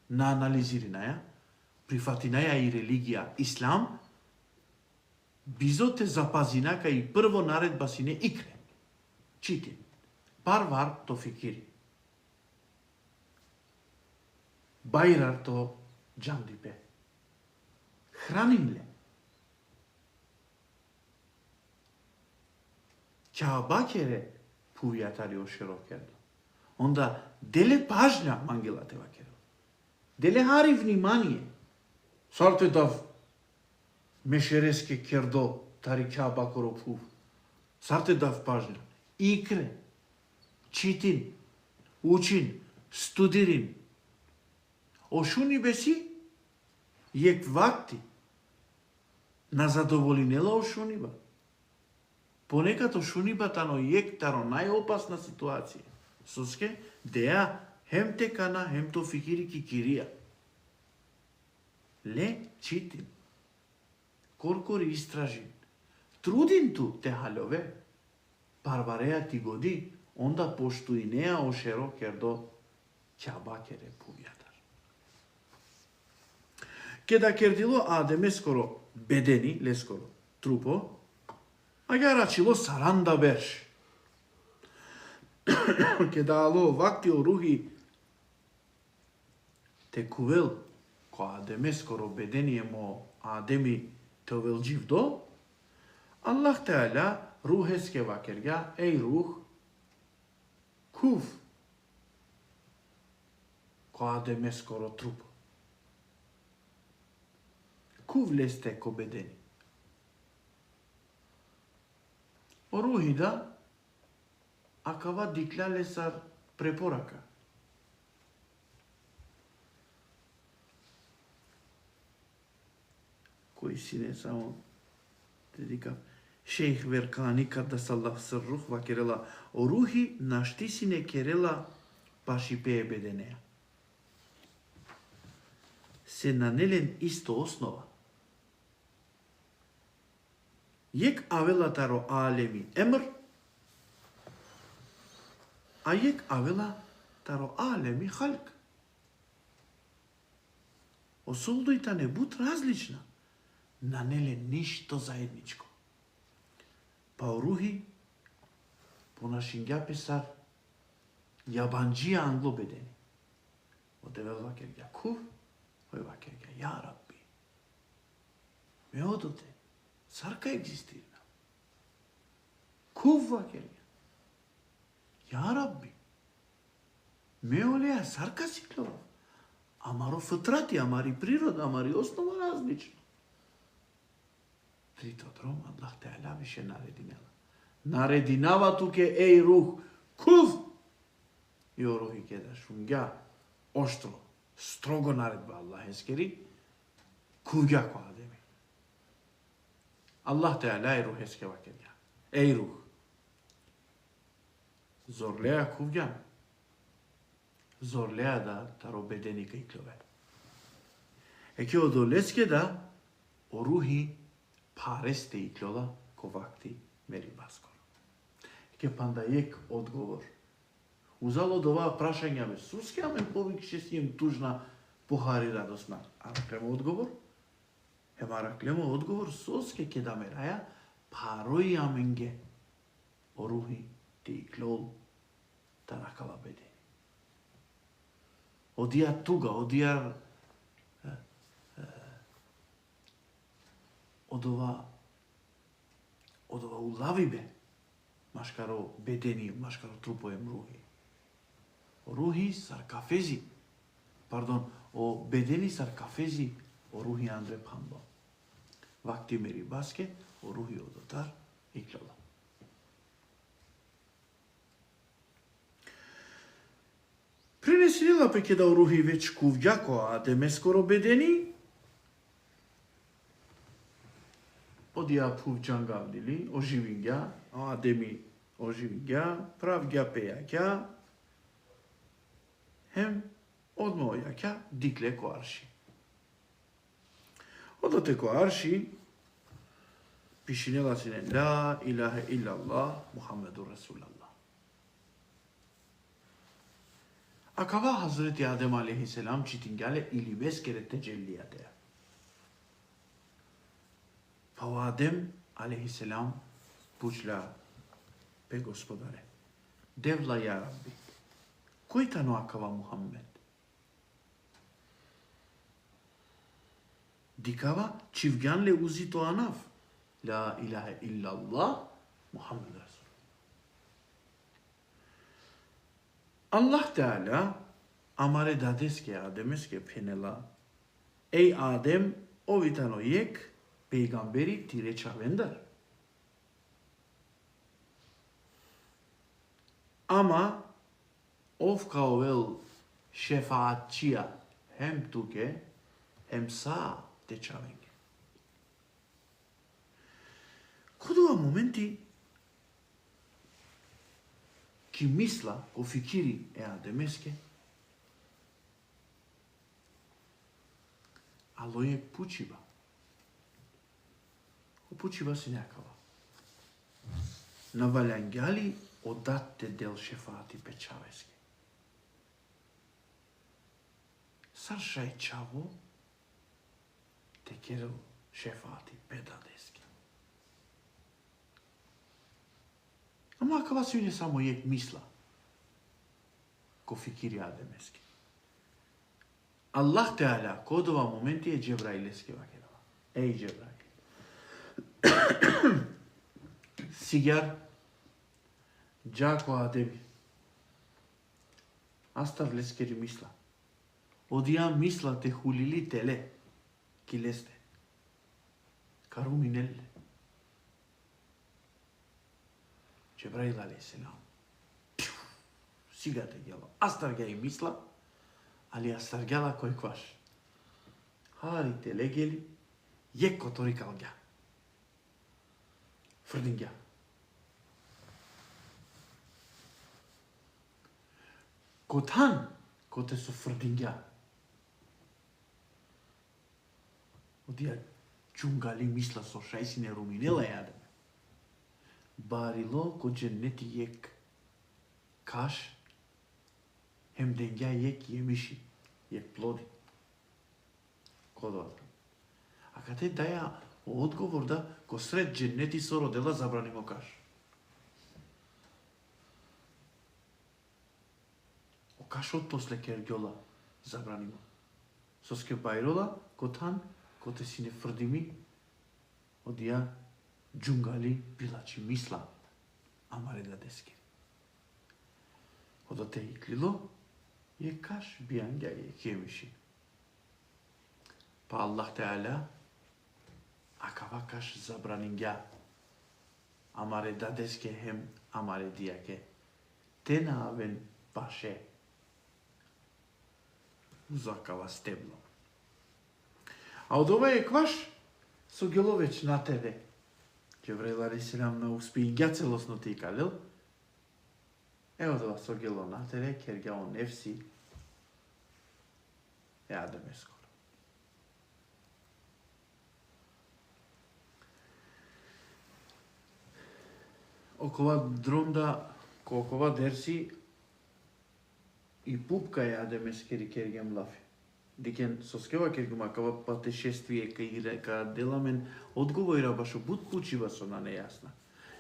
на анализиринаја, прифатинаја и религија ислам, бизо те запазина кај прво наредба си не икре. Читин. Парвар то фикири. Бајрар то джандипе. Храним ле. Кјаба кере пувјатари ошеро кердо. Онда деле пажња мангелате вакеро. Деле хари внимание. Сарте дав мешереске кердо, тарика бакоропув. Сарте дав пажня. Икре, читин, учин, студирин. Ошуни беси, ек вакти. На задоволинела ошуниба. Понекад ошуниба тано ек таро најопасна ситуација. Соске, деа хем текана, хем то фикири кикирија. Ле читин. Коркори истражин. Трудин ту те халове. Парвареа ти годи, онда пошту и неа ошеро кердо чаба кере пувјадар. Кеда кердило Адеме скоро бедени, ле скоро трупо, а ја рачило саранда берш. Кеда ало вакти орухи те кувел, ко Адеме скоро бедени емо Адеми тевел живдо, Аллах Теала рухеске вакерга, ей рух, кув, ко Адеме скоро трупо. Кув лесте ко бедени. Орухида, акава дикла лесар препорака. Кој си не само те дикав, шейх Веркани каддасаллах сиррух вакерела орухи нашти си не керела паши пее беденеа. Се нанелен исто основа. Јек авела таро алеми емр, а јек авела таро алеми халк. Осолдојта не бут различна, нанеле ништо заедничко. Па орухи, по нашингја песар, јабанџија англобедени. Одевел вакерга кув, ој вакерга ја Рабби. Ме одоте, сарка екзистира. Кув вакерга. Ја Рабби. Ме олеа сарка сиклова. Амаро фитрати, амари природа, амари основа различно. Тритодром Аллах Теала више нарединела. Нарединава туке ей рух, кув! И орухи кеда шунгја, оштро, строго наредба Аллах ескери, кувѓа ко Адеми. Аллах Теала ей рух ескева кеда. Ей рух. Зорлеа кувѓа. Зорлеа да таро бедени кај клове. Еке одолеске да орухи паресте и клола ко вакти мери баскор. Ке панда ек одговор. Узало од оваа прашања бе суске, аме повикше си им тужна, похари радосна. А раклемо одговор? Ема раклемо одговор соске ке да ме раја, парои аменге орухи те и клол та ракала беде. Одија туга, одија од ова улави бе, машкаро бедени, машкаро трупоем рухи. Рухи саркафези, о бедени саркафези, о рухи Андре Памбо. Вакти мери баске, о рухи одотар и клала. Принесила пеке да орухи веќе кувѓако, а деме скоро бедени, одија пувџангавдили, оживиња, а деми оживиња, правѓа пејаќа, хем одмојаќа, дикле ко арши. Одоте ко арши, пишинела сине, ла илаха иллаллах, Мухаммеду Расулаллах. Акава Хазрети Адем алейхиселам читингјале или бескере теджелијатеа. Па Адем алейхиселам пучла пе Господаре. Девла ја Рабби. Кој тано акава Мухаммед? Дикава чивгјанле узито анав. Ла илаха иллаллах, Мухаммед Расул. Аллах Теала амаре дадеске Адемеске пенела. Ей Адем, овитано јек, Пейгамбери ти реча вендар. Ама, овка овел шефаатчија, хем туке, хем са течавенге. Код ова моменти, ки мисла, ко фикири демеске, алојек пучиба. Пучиба си некава. Навалјангјали одатте дел шефати печавеске. Саршај чаво те керел шефати педадеске. Ама кава си не само јек мисла, ко фикири адемеске. Аллах Теала, код ова моменти е Джебраилеске вакерава. Еј Джебраил. Сигар, джако адеми. Астар лескери мисла. Одија мисла те хулили теле, ки лесте. Кару минелле. Джебраил алейхиссалам. Сега те гела. Астар га и мисла, али астар гела кој кваш. Хари теле гели, јек которикал га. Фрдингја. Котан, коте со фрдингја. Одија чунгали мисла со шајсине руминела јадеме. Барило ко дженнети јек каш, хем денгја јек јемиши, јек плоди. Кодовата. А каде даја одговор да ко сред дженнети со родела забранимо каш. О кашот после кергјола забранимо. Со ске бајрола, котан, коте си не фрдими, одија джунгали билачи мисла, амаре да деске. Одоте и клило, е каш бијангја е кемиши. Па Аллах Теала, акава каш забранингја, амаре да деске хем, амаре дијаке. Тена авен паше, узакава стебло. А од ова е кваш со геловеч на тебе. Джебраил алейхиссалам на успеингја целосно ти калел. Ево това со гело на тебе, кергја он нефси. Јадеме скоро. Окова дронда, кокова дерси и пупка јадеме скери кергјам лафи. Дикен со скева кергума кава патешествие ка деламен одговорира башо буд пучива со на нејасна.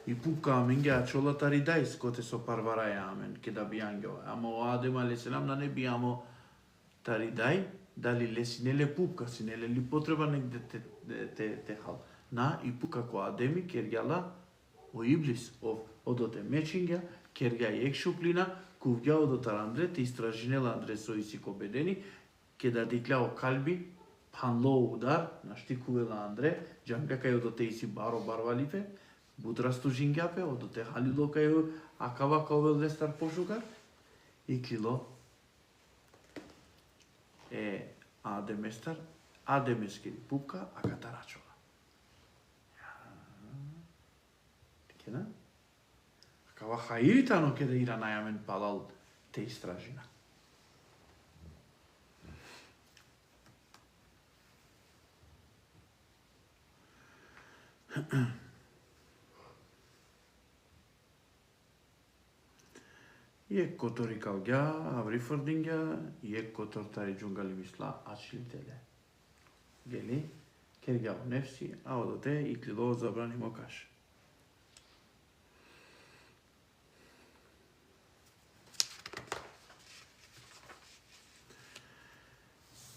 И пупка аменгја чолатари дајс коте со парвараја амен ке да бијангева. Ама о Адем алейхиссалам на не бијамо тари дај, дали лесинеле пупка синеле ли потреба негде те хал. На и пупка ко Адеми кергјала о иблис одоте мечингја кергја јек шуплина кувѓа одотар Андре те истражинела Андре со иси кобедени ке да дикляо калби, панло удар, наштикувела Андре, джанга кај одоте иси баро барвалипе, будрасту жингјапе, одоте халило кај акава као лестар пошугар, и клило е адеместар, адемескери пупка, а катарачова. Тикена? Акава хаиритано ке да ира најамен палал те истражина. Јек котори калѓа, аври фрдингја, јек котор тари джунгали мисла, ачилителе. Гели, кергја о нефси, а одоте и клило забрани мо каш.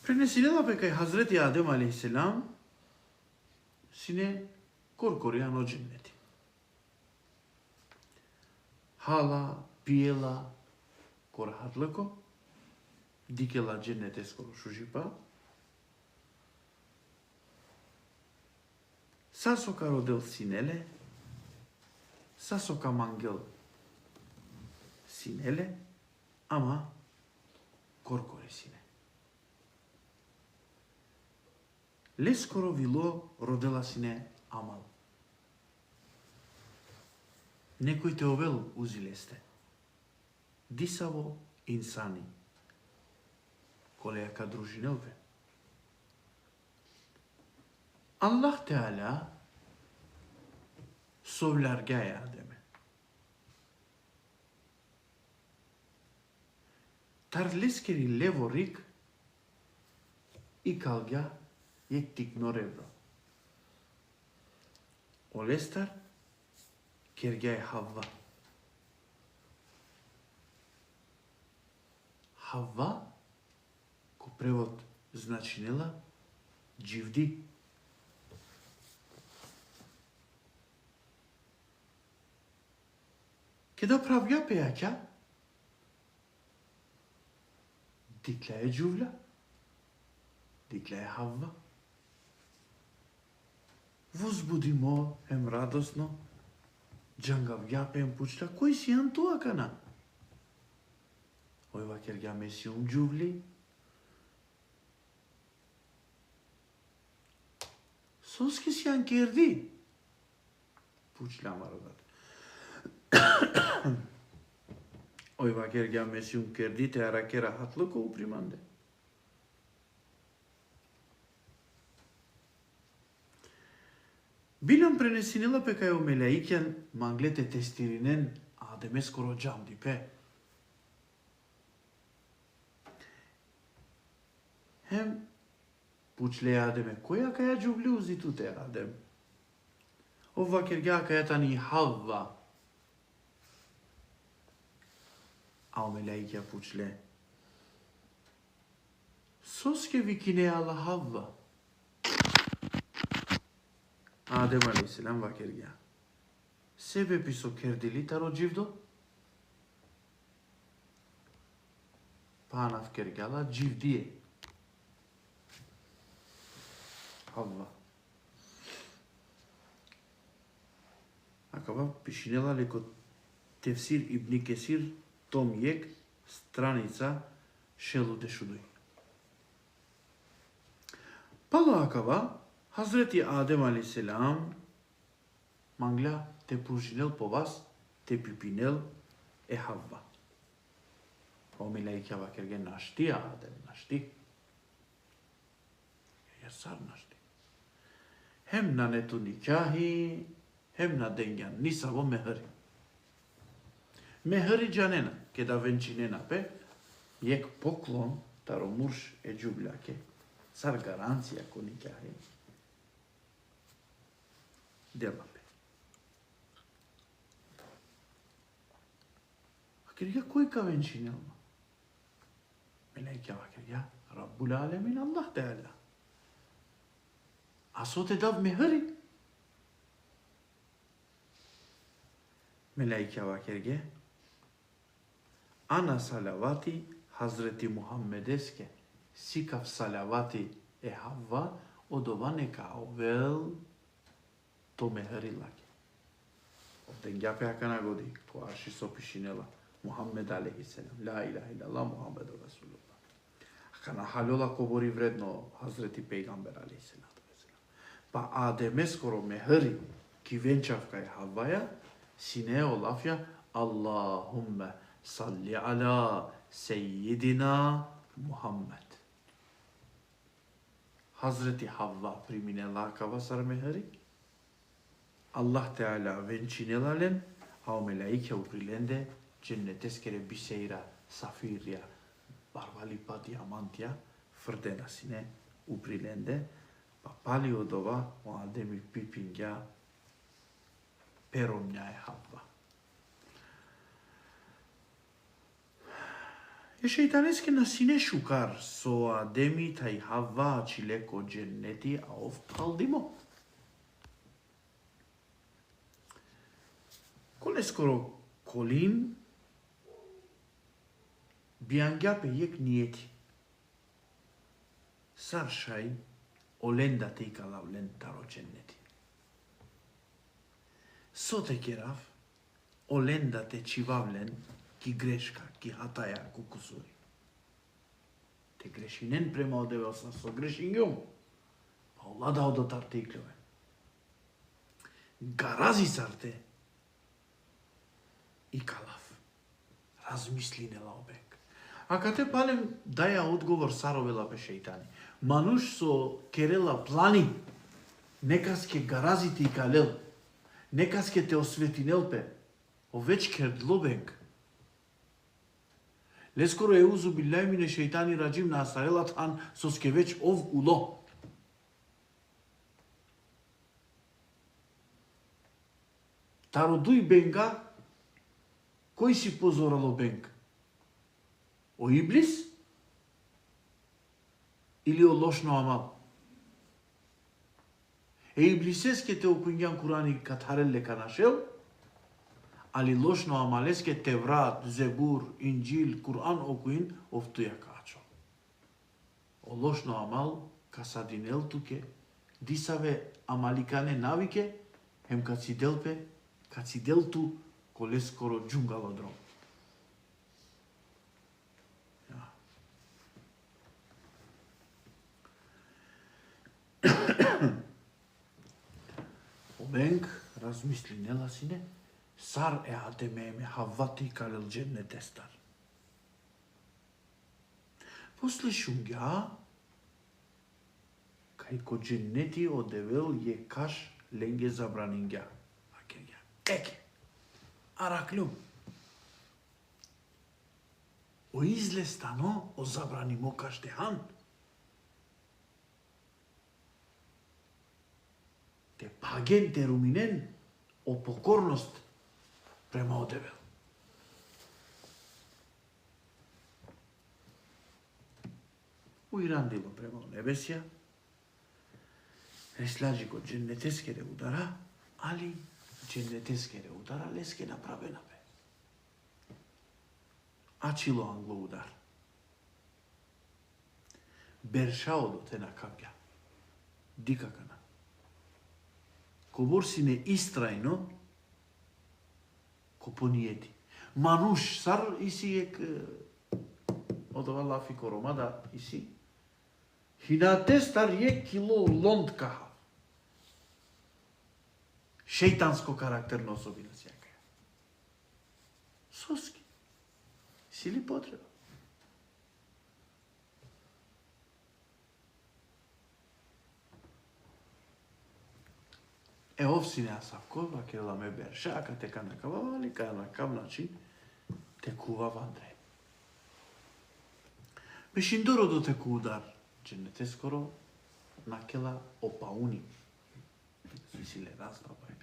Пренесинела пе кај Хазрети Адем алейхиссалам, сине коркоријан од дженнети. Хала, пиела, корахатлеко, дикела дженнете скоро шужипа. Сасока родел синеле, сасока мангел синеле, ама коркоре сине. Лескоро вило родела сине Амал. Некој те овел узилесте. Дисаво инсани. Колејака дружинелве. Аллах Теала совларгаја Адеме. Тарлескери лево рик и калга ек тикно ребро. Олестар кергјај Хавва. Хавва, ко превод значинела, дживди. Кеда правја пејаќа, дикла е джувла, дикла е Хавва. Возбудимо, ем радосно, джангав јапем пучта, кој си антуа кана? Ојва кергја месиум джувли, соски си анкерди, пучла марадат. Ојва кергја месиум керди, те аракера хатлуко уприманде. Билам пренесинела пе кај омелеикјан манглете тестиринен, а деме скоро джамди пе. Хем, пучле Адеме, која каја джувли узитуте Адем? Ова кергја каја тани Хавва. А омелеикја пучле. Соске викине ала Хавва. Адем алейхиссалам ва кергја. Себе писо кердили таро дживдо? Панав кергјала дживдие. Хавва. Акава пишинела леко Тефсир ибн Кесир, том 1, страница 66. Пала акава, Хазрети Адем алейхиссалам мангля те пружинел по вас, те пипинел е Хавва. Омилајќа ва керге нашти Адем, нашти. Јасар нашти. Hem na netu nikahi, hem na denjan nisavo mehri. Mehri janena, keda venčinena pe, jek poklon taro murš e džubljake, sar garancija ko nikahi. Dela pe. Akirja koji ka venčinelma? Melekja akirja, Rabbul Alemin Allah Teala. Асо те дав меҳри. Мелаика ва керге. Ана салавати Хазрети Мухаммедеске. Сикав салавати е Хавва. Одова нека овел то меҳри лаке. Овден гјапе акана годи. Ко арши со пишинела. Мухаммед алейхиссалам. Ла илаха илlallah Мухаммеду Расулуллах. Акана халола ко бори вредно Хазрети Пейгамбер алейхиссалам. Па Адеме скоро меҳри ки венчав кај Хавваја, сине олафја Аллахумма салли ала Сејидина Мухаммед. Хазрети Хавва приминела акава сар меҳри, Аллах Теала венчинелален, а омелаике уприленде дженнетескере бисейра, сафирија, барвалипа, диамантија, фрдена сине уприленде, па пали од ова, о Адеми пипингја, перомња е Хавва. Е шејтанеске на сине шукар, со Адеми тај Хавва ачилеко дженнети, а ов палдимо. Коле скоро колин, биангја пе јек ниети. Сар шај, Олен да те икалавлен таро дженнети. Со те керав, оленда те чивавлен, ки грешка, ки хатаја, ку кусури. Те грешинен према одевел са со грешингјум, па оладао до тартиклјове. Гарази сарте и калав. Размислинела обек. А кате палем даја одговор саровела бе шејтани. Мануш со керела плани, некаске гаразите и калел, некаске те осветинелпе, овечке длобек. Лескоро е узу билляј мине шејтани раджим на асарелат хан со скевеч ов уло. Тародуј бенга, кој си позорало бенг? О иблис или о лошно амал? Е иблисеске те окуњан Курани катарелле канашел, али лошно амалеске Теврат, Зебур, Инджил, Куран окуин офтуја качо. О лошно амал касадинел туке, дисаве амаликане навике, хем кациделту колескоро джунгалодром. Обенг размисли нела сине, сар е адемеме хавати калел дженнете стар. После шунгја, кај ко дженнети одевел е каш ленге забранингја. Еке, араклюм. О излестано, о забранимо каштехан. Те паген, те руминен, о покорност према одевел. Уирандило према небесија, ресладжи го дженнетескере удара, али дженнетескере удара леске направена бе. Ачило англо удар. Бершаодо те накапја. Дикакана. Коборсине истрајно, копониети. Мануш, сар иси ек одова лафи коромада иси. Хинате стар ек кило лондкаха. Шејтанско карактерно особина сјакаја. Соски. Сили потреба. Е овсине асавкова, кела ме берша, ка тека накававали, ка на кав начин текува вандре. Бешиндоро до теку удар, дженете скоро накела опауни. Силе раздабај.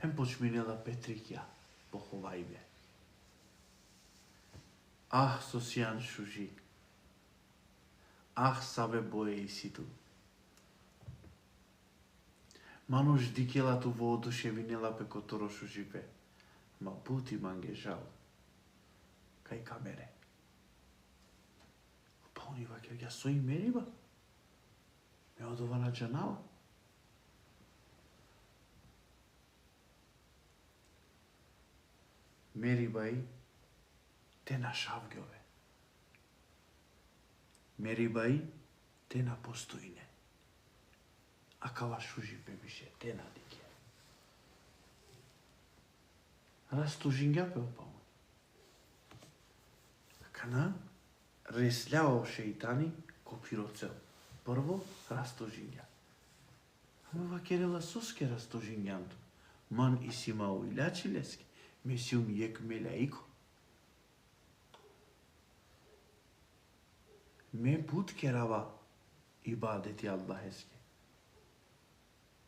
Хем почминела Петрикја, поховајбе. Ах, сосјан шужи. Ах, сабе боje и ситу. Мануш дикела ту во одушевинела пе которо шужипе. Ма пути манге жал. Кај камере. Па онива ке ја сои мериба. Ме одова на джанала. Мерибај те на шавгјове. Мерибај те на постоине. А кава шужипе бише те на дике. Растужингја пе опамо. Кана ресљао шејтани копироцел. Прво растужингја. Ама вакерела соске растужингјанто. Ман исимао илјачи лески. Месиум јек мелеико. Ме пут керава ибадети Аллахеске.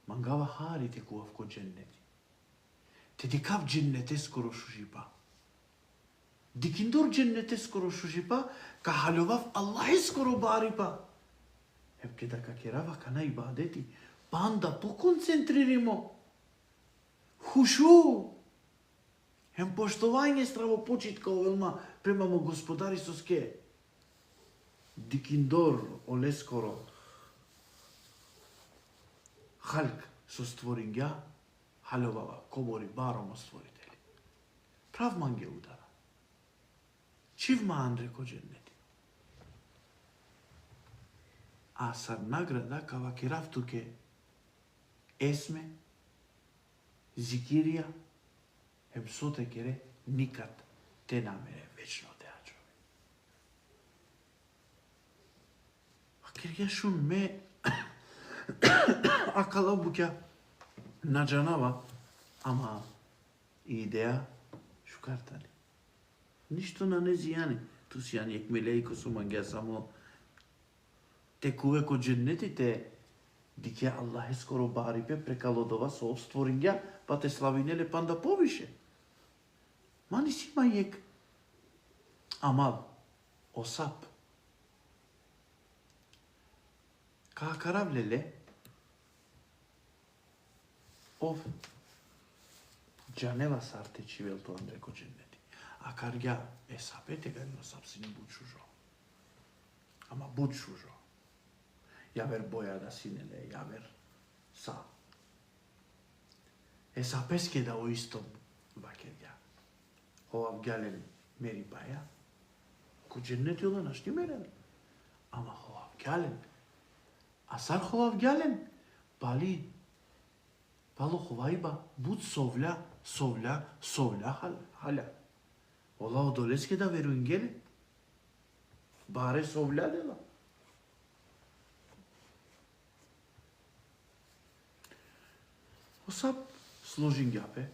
Мангава хари текував ко дженнети. Те дикав дженнете скоро шужипа. Дикиндор дженнете скоро шужипа, ка халјовав Аллахе скоро барипа. Епке да ка керава кана ибадети, панда поконцентриримо. Хушу. Хем поштовање стравопочитка овелма према му господари соске. Дикиндор олескоро халк со створингја халјовава, кобори, баромо створители. Прав манге удара. Чивма Андре кодженнети. А сар награда кава керавтуке есме, зикирија, емсоте кере никад те намере вечно теачо. А керге шун ме акала буќа наджанава, ама идеја шукартали. Ништо на незијани. Ту си јани екмилејко су мангја само те куве ко дженнетите дике Аллах е скоро барипе прекалодова со обствориња, па те славинеле панда повише. Мани си мајек. Амал, осап. Каравлеле, ов джанела сарте чивел то Андре ко дженнети. А карѓа есапе тега но сапсини бучужо. Ама бучужо. Јавер боја да синеле, јавер са. Есапеске да о истом вакерја. Овав гјален мери баја. Ко дженнети ода нашти мерен. Ама овав гјален. А сар овав гјален. Пало ховајба, буд совля, халя. Ола одолеске да веруин геле. Баре совля дела. Осап сложин ѓапе.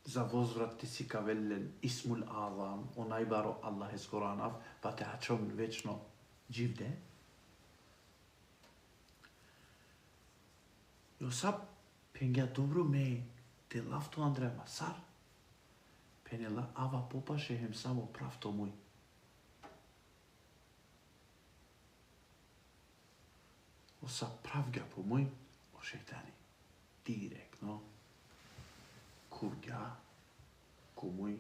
За возврат ти си кавеллен Исмул Азам, онај баро Аллах е скоранав, па те ачом вечно дживде. Осап пенгја добро ме те лавто Андре Масар. Пенела ава попаше хем само правто мој. Осап правѓа по мој ошетани. Директно. Курѓа ко мој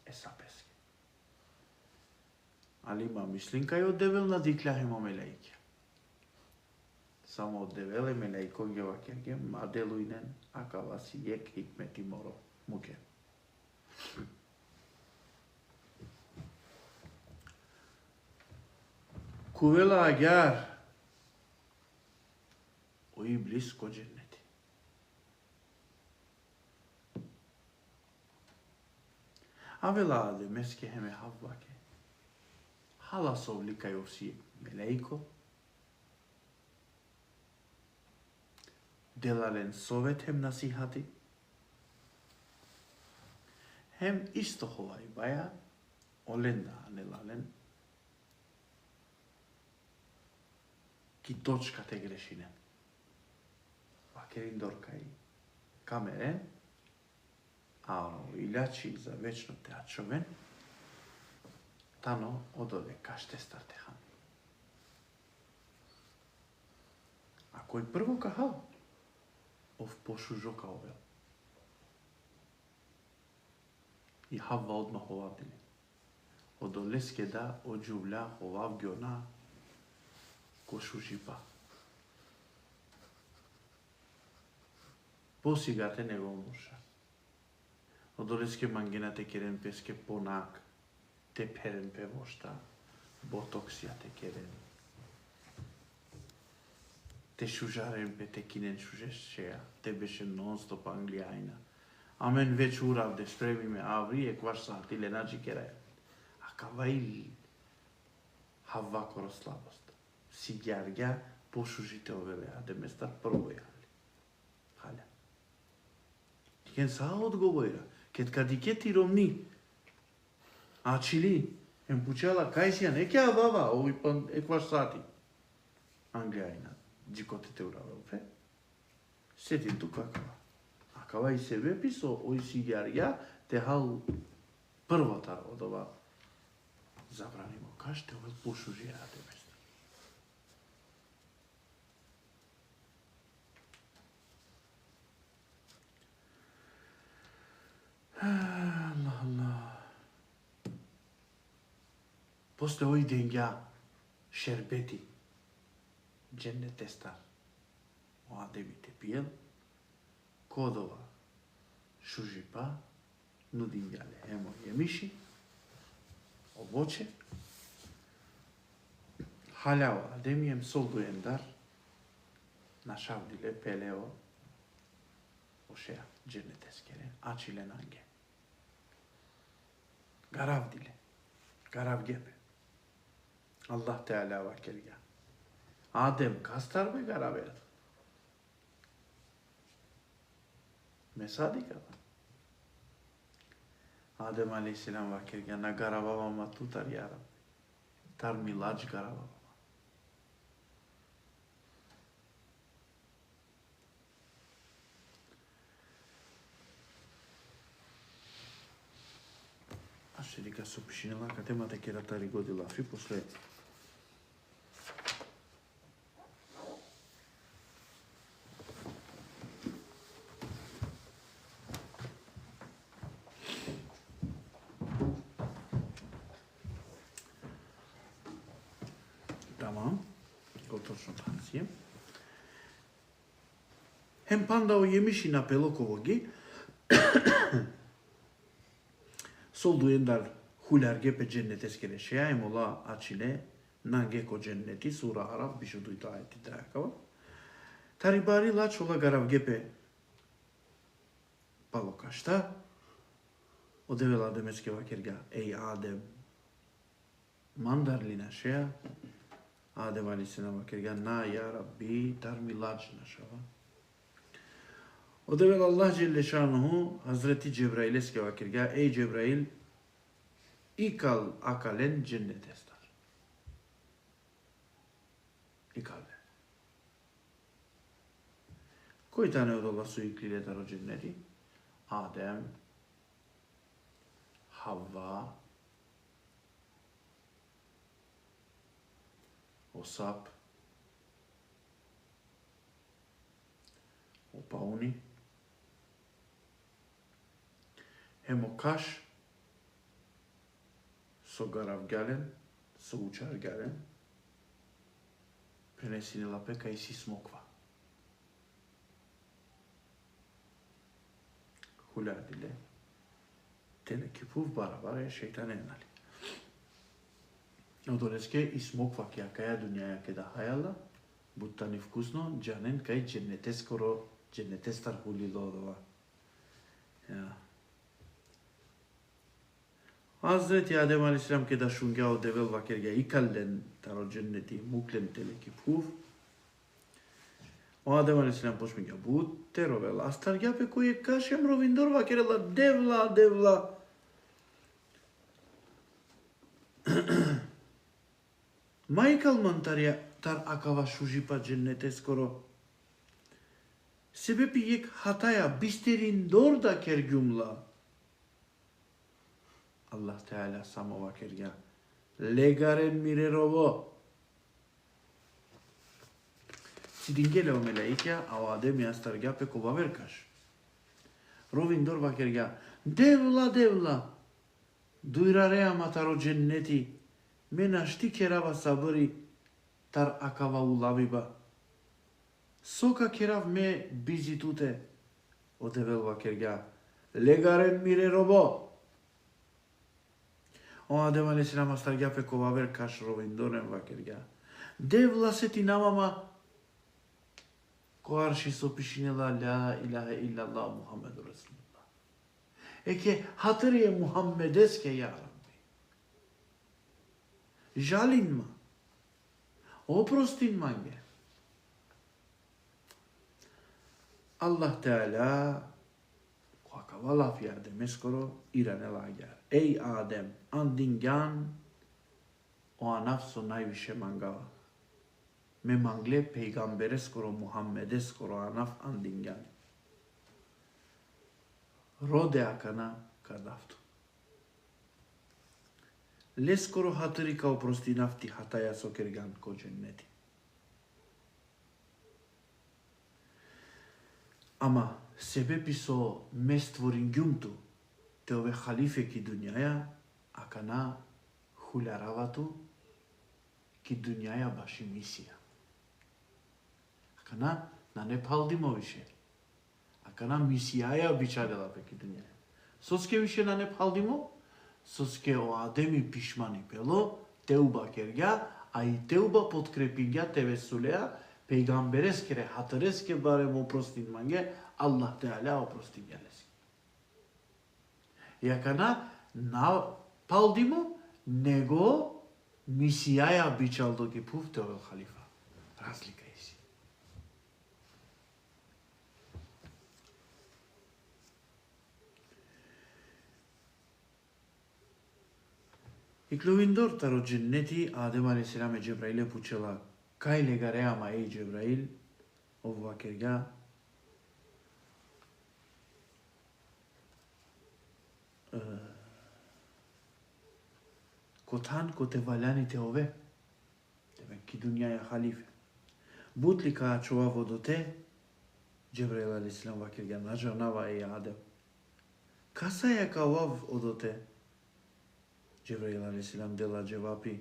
есапески. Али има мислинка и од девел на дикља хема мелејќа. Само од девеле мелејко ге вакерге маделуинен, акава си јек хикмети моро муке. Кувела агјар о иблис ко дженнети. Авела аде меске хеме хавваке. Хала совликај овси мелејко. Делален совет хем насихати. Хем исто ховај баја, олен да нелален. Ки точка те грешинен. Вакерин доркај камерен, а оно илјачи за вечно теачовен, тано одоле каште стартехан. А кој прво кахал? Ов пошужока овел. И Хавва одмах овавдили. Одолеске да оджувля овав гјона кошужипа. Посигате него муша. Одолеске мангена те керен песке понак, те перен певошта, ботоксија те керен. Те шужарен пе те кинен шужешеја, те беше нон-стоп англијајна. Амен веќе уравде, спреми ме аври, екваш сати ленаджи керај. А кавај Хавва коро слабост. Си гјарѓа, пошужите овеле, а деместар прво јали. Халя. Кен са одговора, кет кадике ти ромни. А чили, ем пучала, кај си ја некеа баба, ови пан екваш сати. Англијајна. Джикоте те уравелфе, сетим ту каква. А кава и себе писо, ој си јарја, те хал првата од ова забранимо. Кажете, овел пошужија те место. После ој ден ја шербети, дженнетестар. O Adem'ite pijel, kodova šužipa, nudinjale emo jemiši, ovoće, haljao Ademijem soldujem dar, našavdile peleo, ošea dženneteskere, açile nange. Garavdile, garav gebe. Allah Teala vakelga. Adem kastar be garavet. Mesadika. Adem aleyhisselam vakelga na garavavama tutar ya Rabbi. Tar milaç garavavama. Ще река со пишинела, ка темата ке ратари годила фи после Tamam. Go точно танција. Hem pandao jemişi na pelokovogi. Soldu endar hularge pe cenneteskere şeya emola açile nange ko cenneti sura Araf bişudu ayeti drakava. Taribari laç ola garavge pe palokaşta. O devela demeske vakerga ey Adem mandarlina şeya. Adem aleyhisselam vakerga na ya Rabbi tarmi laç naşava. O devel Allah Celle Şanuhu Hazreti Cebrail'e vakirga ey Cebrail ikal akalen cennet estar. İkale. Koji tane od Allah su iklile taro cenneti? Adem, Havva, Osap, Opauni, Hemokaš, со garavgalen, со učargalen, prenesinila peka i si smokva. Huladile, telekipuf barabara şeytan enali. Odoleske i smokva kja kaja dunjaja keda hayala, butta невкусно, джанен кај дженнете скоро, дженнетестар хулило ова. Ja. Hazreti Adem Aleyhisselam keda şungao devel vakerga ikallen taro cenneti muklen telekipuf. O Adem Aleyhisselam poşmiga butte rovel astar gape koje kašem rovindor vakerela devla. Майкал мантария тар акава шужипа дженнете скоро. Себепи ек хатая бистерин дорда кергюмла. Allah Teala samova kerga. Legaren mirerovo. Sidingele o meleikja, a o Ademi astarga pe kovaverkaš. Rovin dorva kerga. Devla. Duirarea mataro cenneti. Mena ști kerava sabări tar akava ulaviba. Soka kerav me bizitute. O develva kerga. Legaren mirerovo. O Adem Aleyhisselam astarga pe kovaver kaş rovindoren vakerga. Devla seti namama koarși sopişinela la ilahe illallah Muhammedur Resulullah. Eke hatırıye Muhammedeske ya Rabbi. Žalin ma. Oprostin mange. Allah Teala koakavala fiyade meskoro iranela ger. Ey Adem, andingan o anafso najviše mangava. Me mangle peygambere skoro Muhammede skoro anaf andingan. Rode akana kadaftu. Le skoro hatiri kao prosti nafti hataya sokergan ko cenneti. Ama sebebi so mestvorin gyumtu te ove halife ki dunjaya akana hularavatu ki dunjaya baši misija. Акана на не палдимо више. Акана мисијаја бичарела пеки дуња. Соске више на не палдимо, соске о адеми пишмани пело, теуба кергја, а и теуба подкрепиња тебе сулеа, пейгамберескере хатыреске барем опростин манге, Аллах Теаля опростин јалески. И акана на палдимо, него мисијаја бичал до ги пуфте овел халифа. Разлика е си. И клювиндор таро дженнети Адем алейхиссалам Джебраиле пучела кај легареама е Джебраил ова керга котан коте валяните ове деме ки дуња ја халифе бутли каа чува водоте Джебраил алейхиссалам ва керга наџанава е Адем каса ја кавав одоте Джебраил алейхиссалам дела джевапи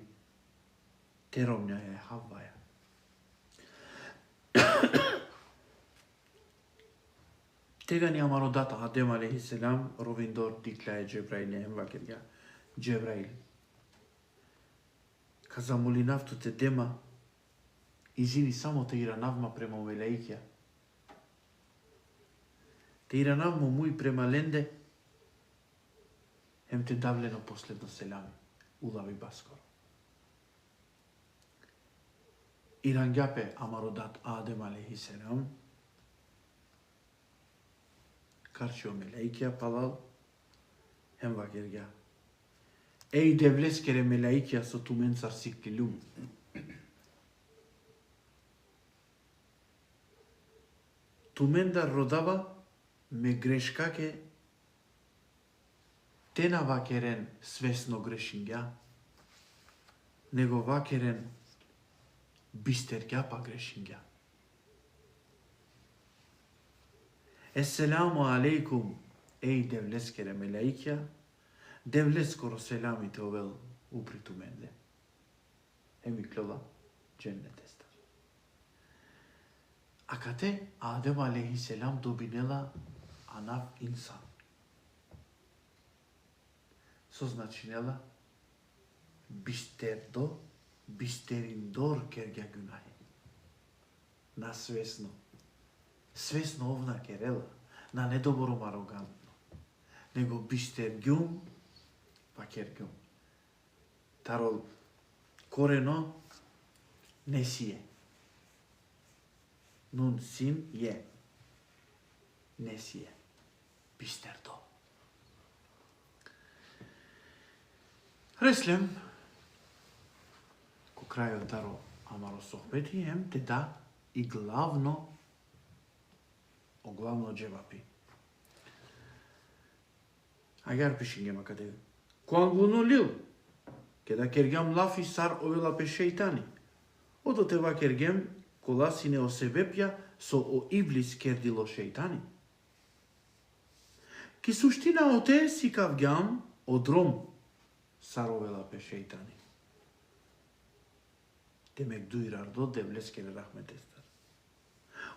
теромња е Хавваја. Тега ни амародата Адем алейхиссалам ровиндор тикла е Джебраил ем вакерга. Джебраил. Каза молинавто те дема изини само те иранавма према мелаикја. Те иранавмо муј према ленде ем те давлено последно селами, улави баскоро. Ирангјапе амародат Адем алейхиссалам, карчио мелаикја палал, ем вагергја. Еј девлескере мелаикја со тумен царсикли лум. Тумендар родава ме грешкаке тена вакерен свесно грешиња, него вакерен бистерќа па грешиња. Еселаму алейкум, еј девлескере мелаикја, девлескоро селамите овел уприту менде. Еми клова дженнет естар. А кате Адем алейхиссалам добинела анав инсан. Со значинела бистердо, бистериндор кергја гунаје. На свесно. Свесно овна керела, на недобором арогантно. Него бистергјум, па кергјум. Таро корено не сие. Нун син е. Не сие. Бистердо. Реслем, ко крајот таро амаро сохбети ем те да и главно джевапи. Агар пишињема каде коангуну лил, кеда кергам лафи сар овела пе шејтани. Ото тева кергем кола сине осебепја со о иблис кердило шејтани. Ки суштина оте си кавгам одром саровела пе шејтани. Демек дуирардо девлескере рахметестар.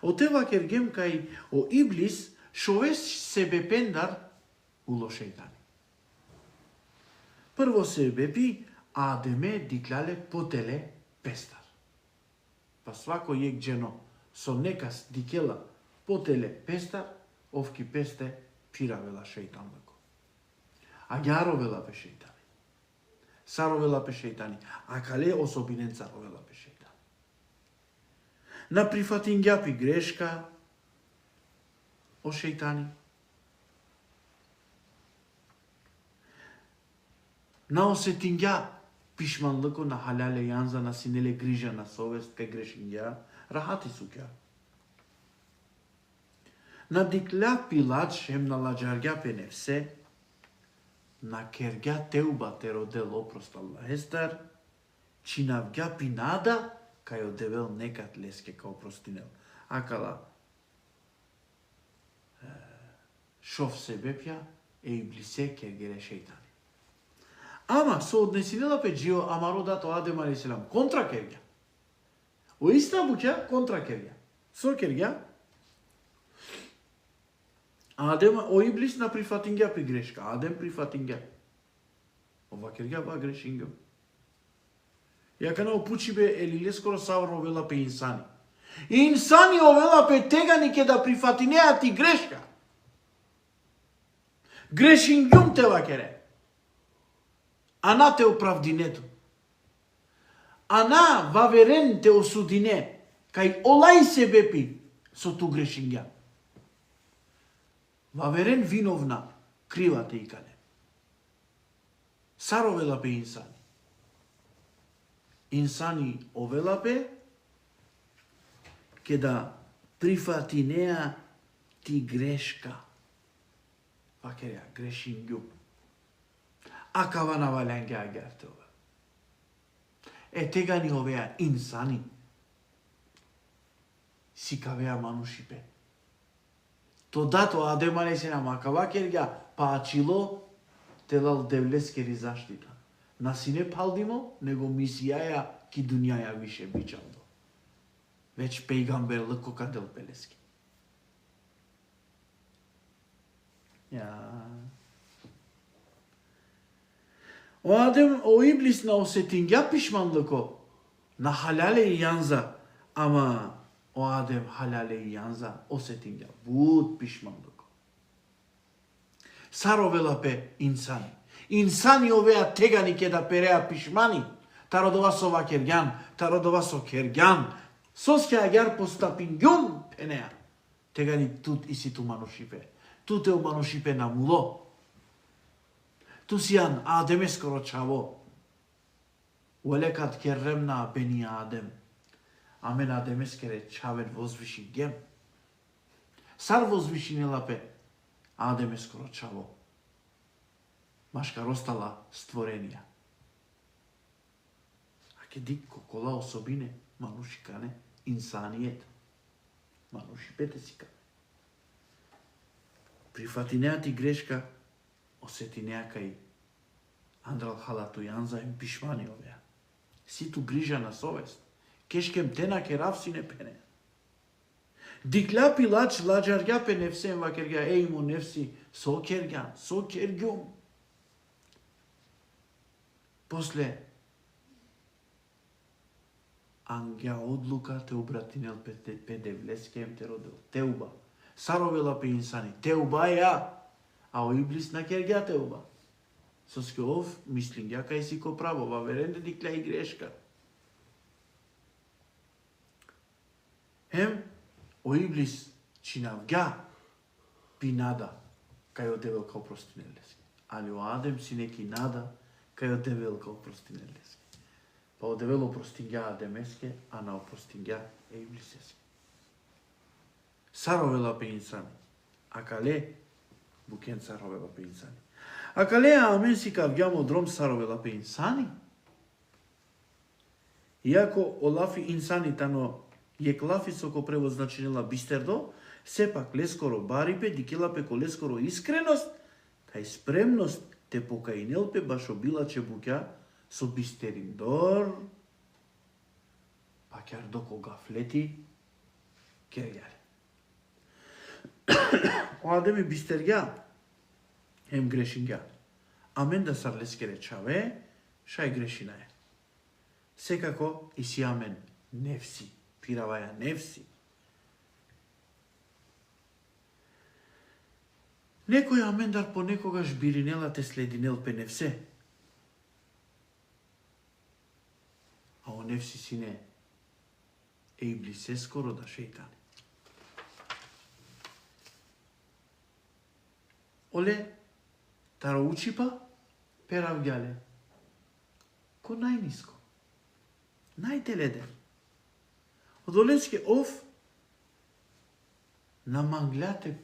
Отева кергем кај о иблис шовес себе пендар уло шејтани. Прво себепи Адеме диклале потеле пестар. Па свако јек джено со некас дикела потеле пестар, овки песте пиравела шејтан леко. А јаровела пе шејтани. Саровела пе шејтани, а кале особинен царовела пе шејтани. На прифатињапи грешка о шејтани. На осетиња пишманлыко на халале јанза на синеле грижа на совест ке грешиња, рахати суќа. На дикля пилач шем на ладжарѓа пе нефсе, на кергја теуба те родел опрост Аллах естар, чинавѓа пинада, кај одевел некат леске као простинел. Акала шов себепја е и блисе кергере шејтани. Ама со однесинела пе джио амародато Адем алейхиссалам контра кергја. О иста буќа контра кергја. Со кергја, Адем оиблис на прифатингја при грешка. Адем прифатингја. Ова кергја ба грешингјо. Јака не опучибе елиле скоро савро овела пе инсани. Инсани овела пе тегани ке да прифатинеа ти грешка. Грешингјум те вакере. Ана те оправдинето. Ана ваверен те осудине. Кај олај се бепи со ту грешингја. Ваверен виновна, крива те икане. Сар овела пе инсани. Инсани овела пе ке да прифатинеа ти грешка. Вакерја, грешингју. Акава навалјанге агерте ова. Тега ни овеа инсани. Сикавеа манушипе. То дато Адемане се намакава кергја, па ачило телал девлескери заштита. Насине палдимо, него мисијаја ки дуњаја више бичалдо. Веќе пейгамбер лъко кадел пелески. O Adem o iblis na osetinga pişmanlıko. Na halale yanza. Ama o Adem halale yanza osetinga. Bud pişmanlıko. Sarovela pe insani. İnsani ovea tegani ke da perea pişmani. Tarodova sova kergan. Tarodova so kergan. Sos ke agar postapingyum penea. Tegani tut isi tu manušipe. Tu te u manušipe namulo. Tu sian Adem'e skoro çavo. Velekat kerremna beni Adem. Amen Adem'e skere çavet vozviši gem. Sar vozviši nelape Adem'e skoro čavo. Maška rostala stvorenija. Ake dikko kola osobine manušikane insanijet. Manušipete sika. Prihvatinea ti greška осетинеа кај Андрал халату јанза им пишмани овеа. Си ту грижа на совест. Кешкем тена ке равсине пене. Дикла пилач ладжарга пе нефсен вакерга еймо нефси со керган, со кергјум. После ангја одлука те обратинел пе девлескем те родил. Теуба. Саровела пе инсани. Теуба ја. А о иблис на кергја теуба. Со скеов мислим ја кај си ко право, ваверенде дикля и грешка. Хем, о иблис чинавга пинада кај одевел као простинелески. Али о Адем си неки нада кај одевел као простинелески. Па одевел опростингја Адемеске, а на опростингја иблисески. Саровела пе инсани. А кале букен царовела пе инсани. А кале амен си кавѓамо дром царовела пе инсани. Иако олафи инсани тано јеклафи соко превод значинела бистердо, сепак лескоро барипе дикелапе ко лескоро искреност, кај спремност те покајнелпе башо билаче буќа со бистериндор, па кјар доко гафлети кергјале. O Adem'i bistergja, hem greshinga. Amen da sar leskere čave, šaj grešina je. Sekako i si amen nefsi, piravaja nefsi. Некој амендар понекогаш биринела те слединел пе нефсе. А о нефси сине е и блисе скоро да шейтани. Оле, таро учипа, перавѓале. Ко најниско. Најтеледен. Од олеске ов, намангляте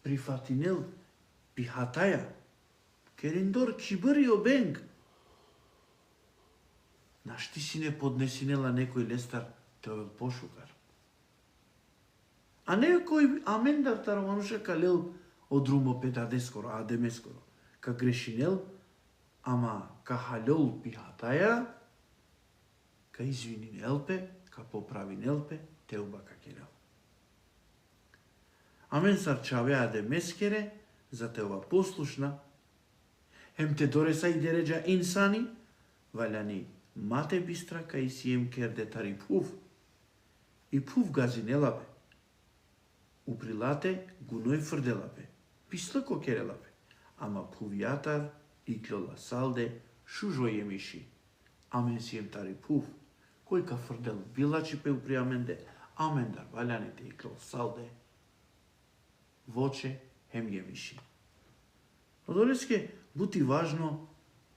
прифатинел пихатаја, кериндор кибри обенг. Нашти си не поднесинела некој лестар теовел пошукар. А некој амендар таро мануша калел одрумо педадескоро, адемескоро, ка грешинел, ама ка халел пихатаја, ка извининелпе, ка поправинелпе, теуба ка керел. Амен сарчавеа де мескере, за те ова послушна, hem te doresc să-i deregea insani, valani mate bistra ca isiem ker de tari puv. I puv gazinelape. Uprilate gunoi frdelape. Pislăco kerelape. Ama puviatar iklola salde šužoje miši. Amen siem tari puv. Koji ka frdel bilači pe upriamende, amen dar valjani te iklol salde. Voce hem je miši. Odoljeske бути важно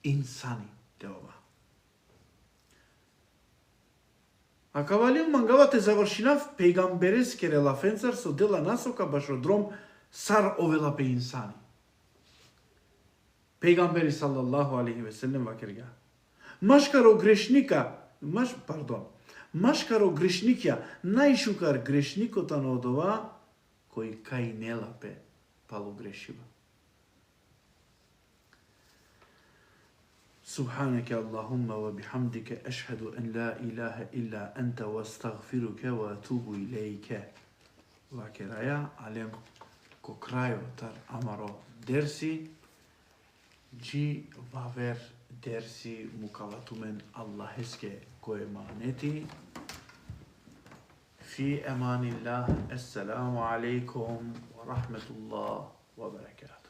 инсани те ова. А кавалил мангавате завршинав пейгамбереске релафенцар со дела насока башодром сар овела пе инсани. Пейгамбери саллаллаху алейхи веселем вакерга. Машкаро грешникја најшукар грешникота на одова кој кај нелапе палу грешива. سبحانك اللهم وبحمدك أشهد أن لا إله إلا أنت واستغفرك وأتوب إليك. وكرايا علم كوكرايو تر أمرو درسي جي وافر درسي مكالاتومن الله هسكي كوي مانتي في أمان الله. السلام عليكم ورحمة الله وبركاته.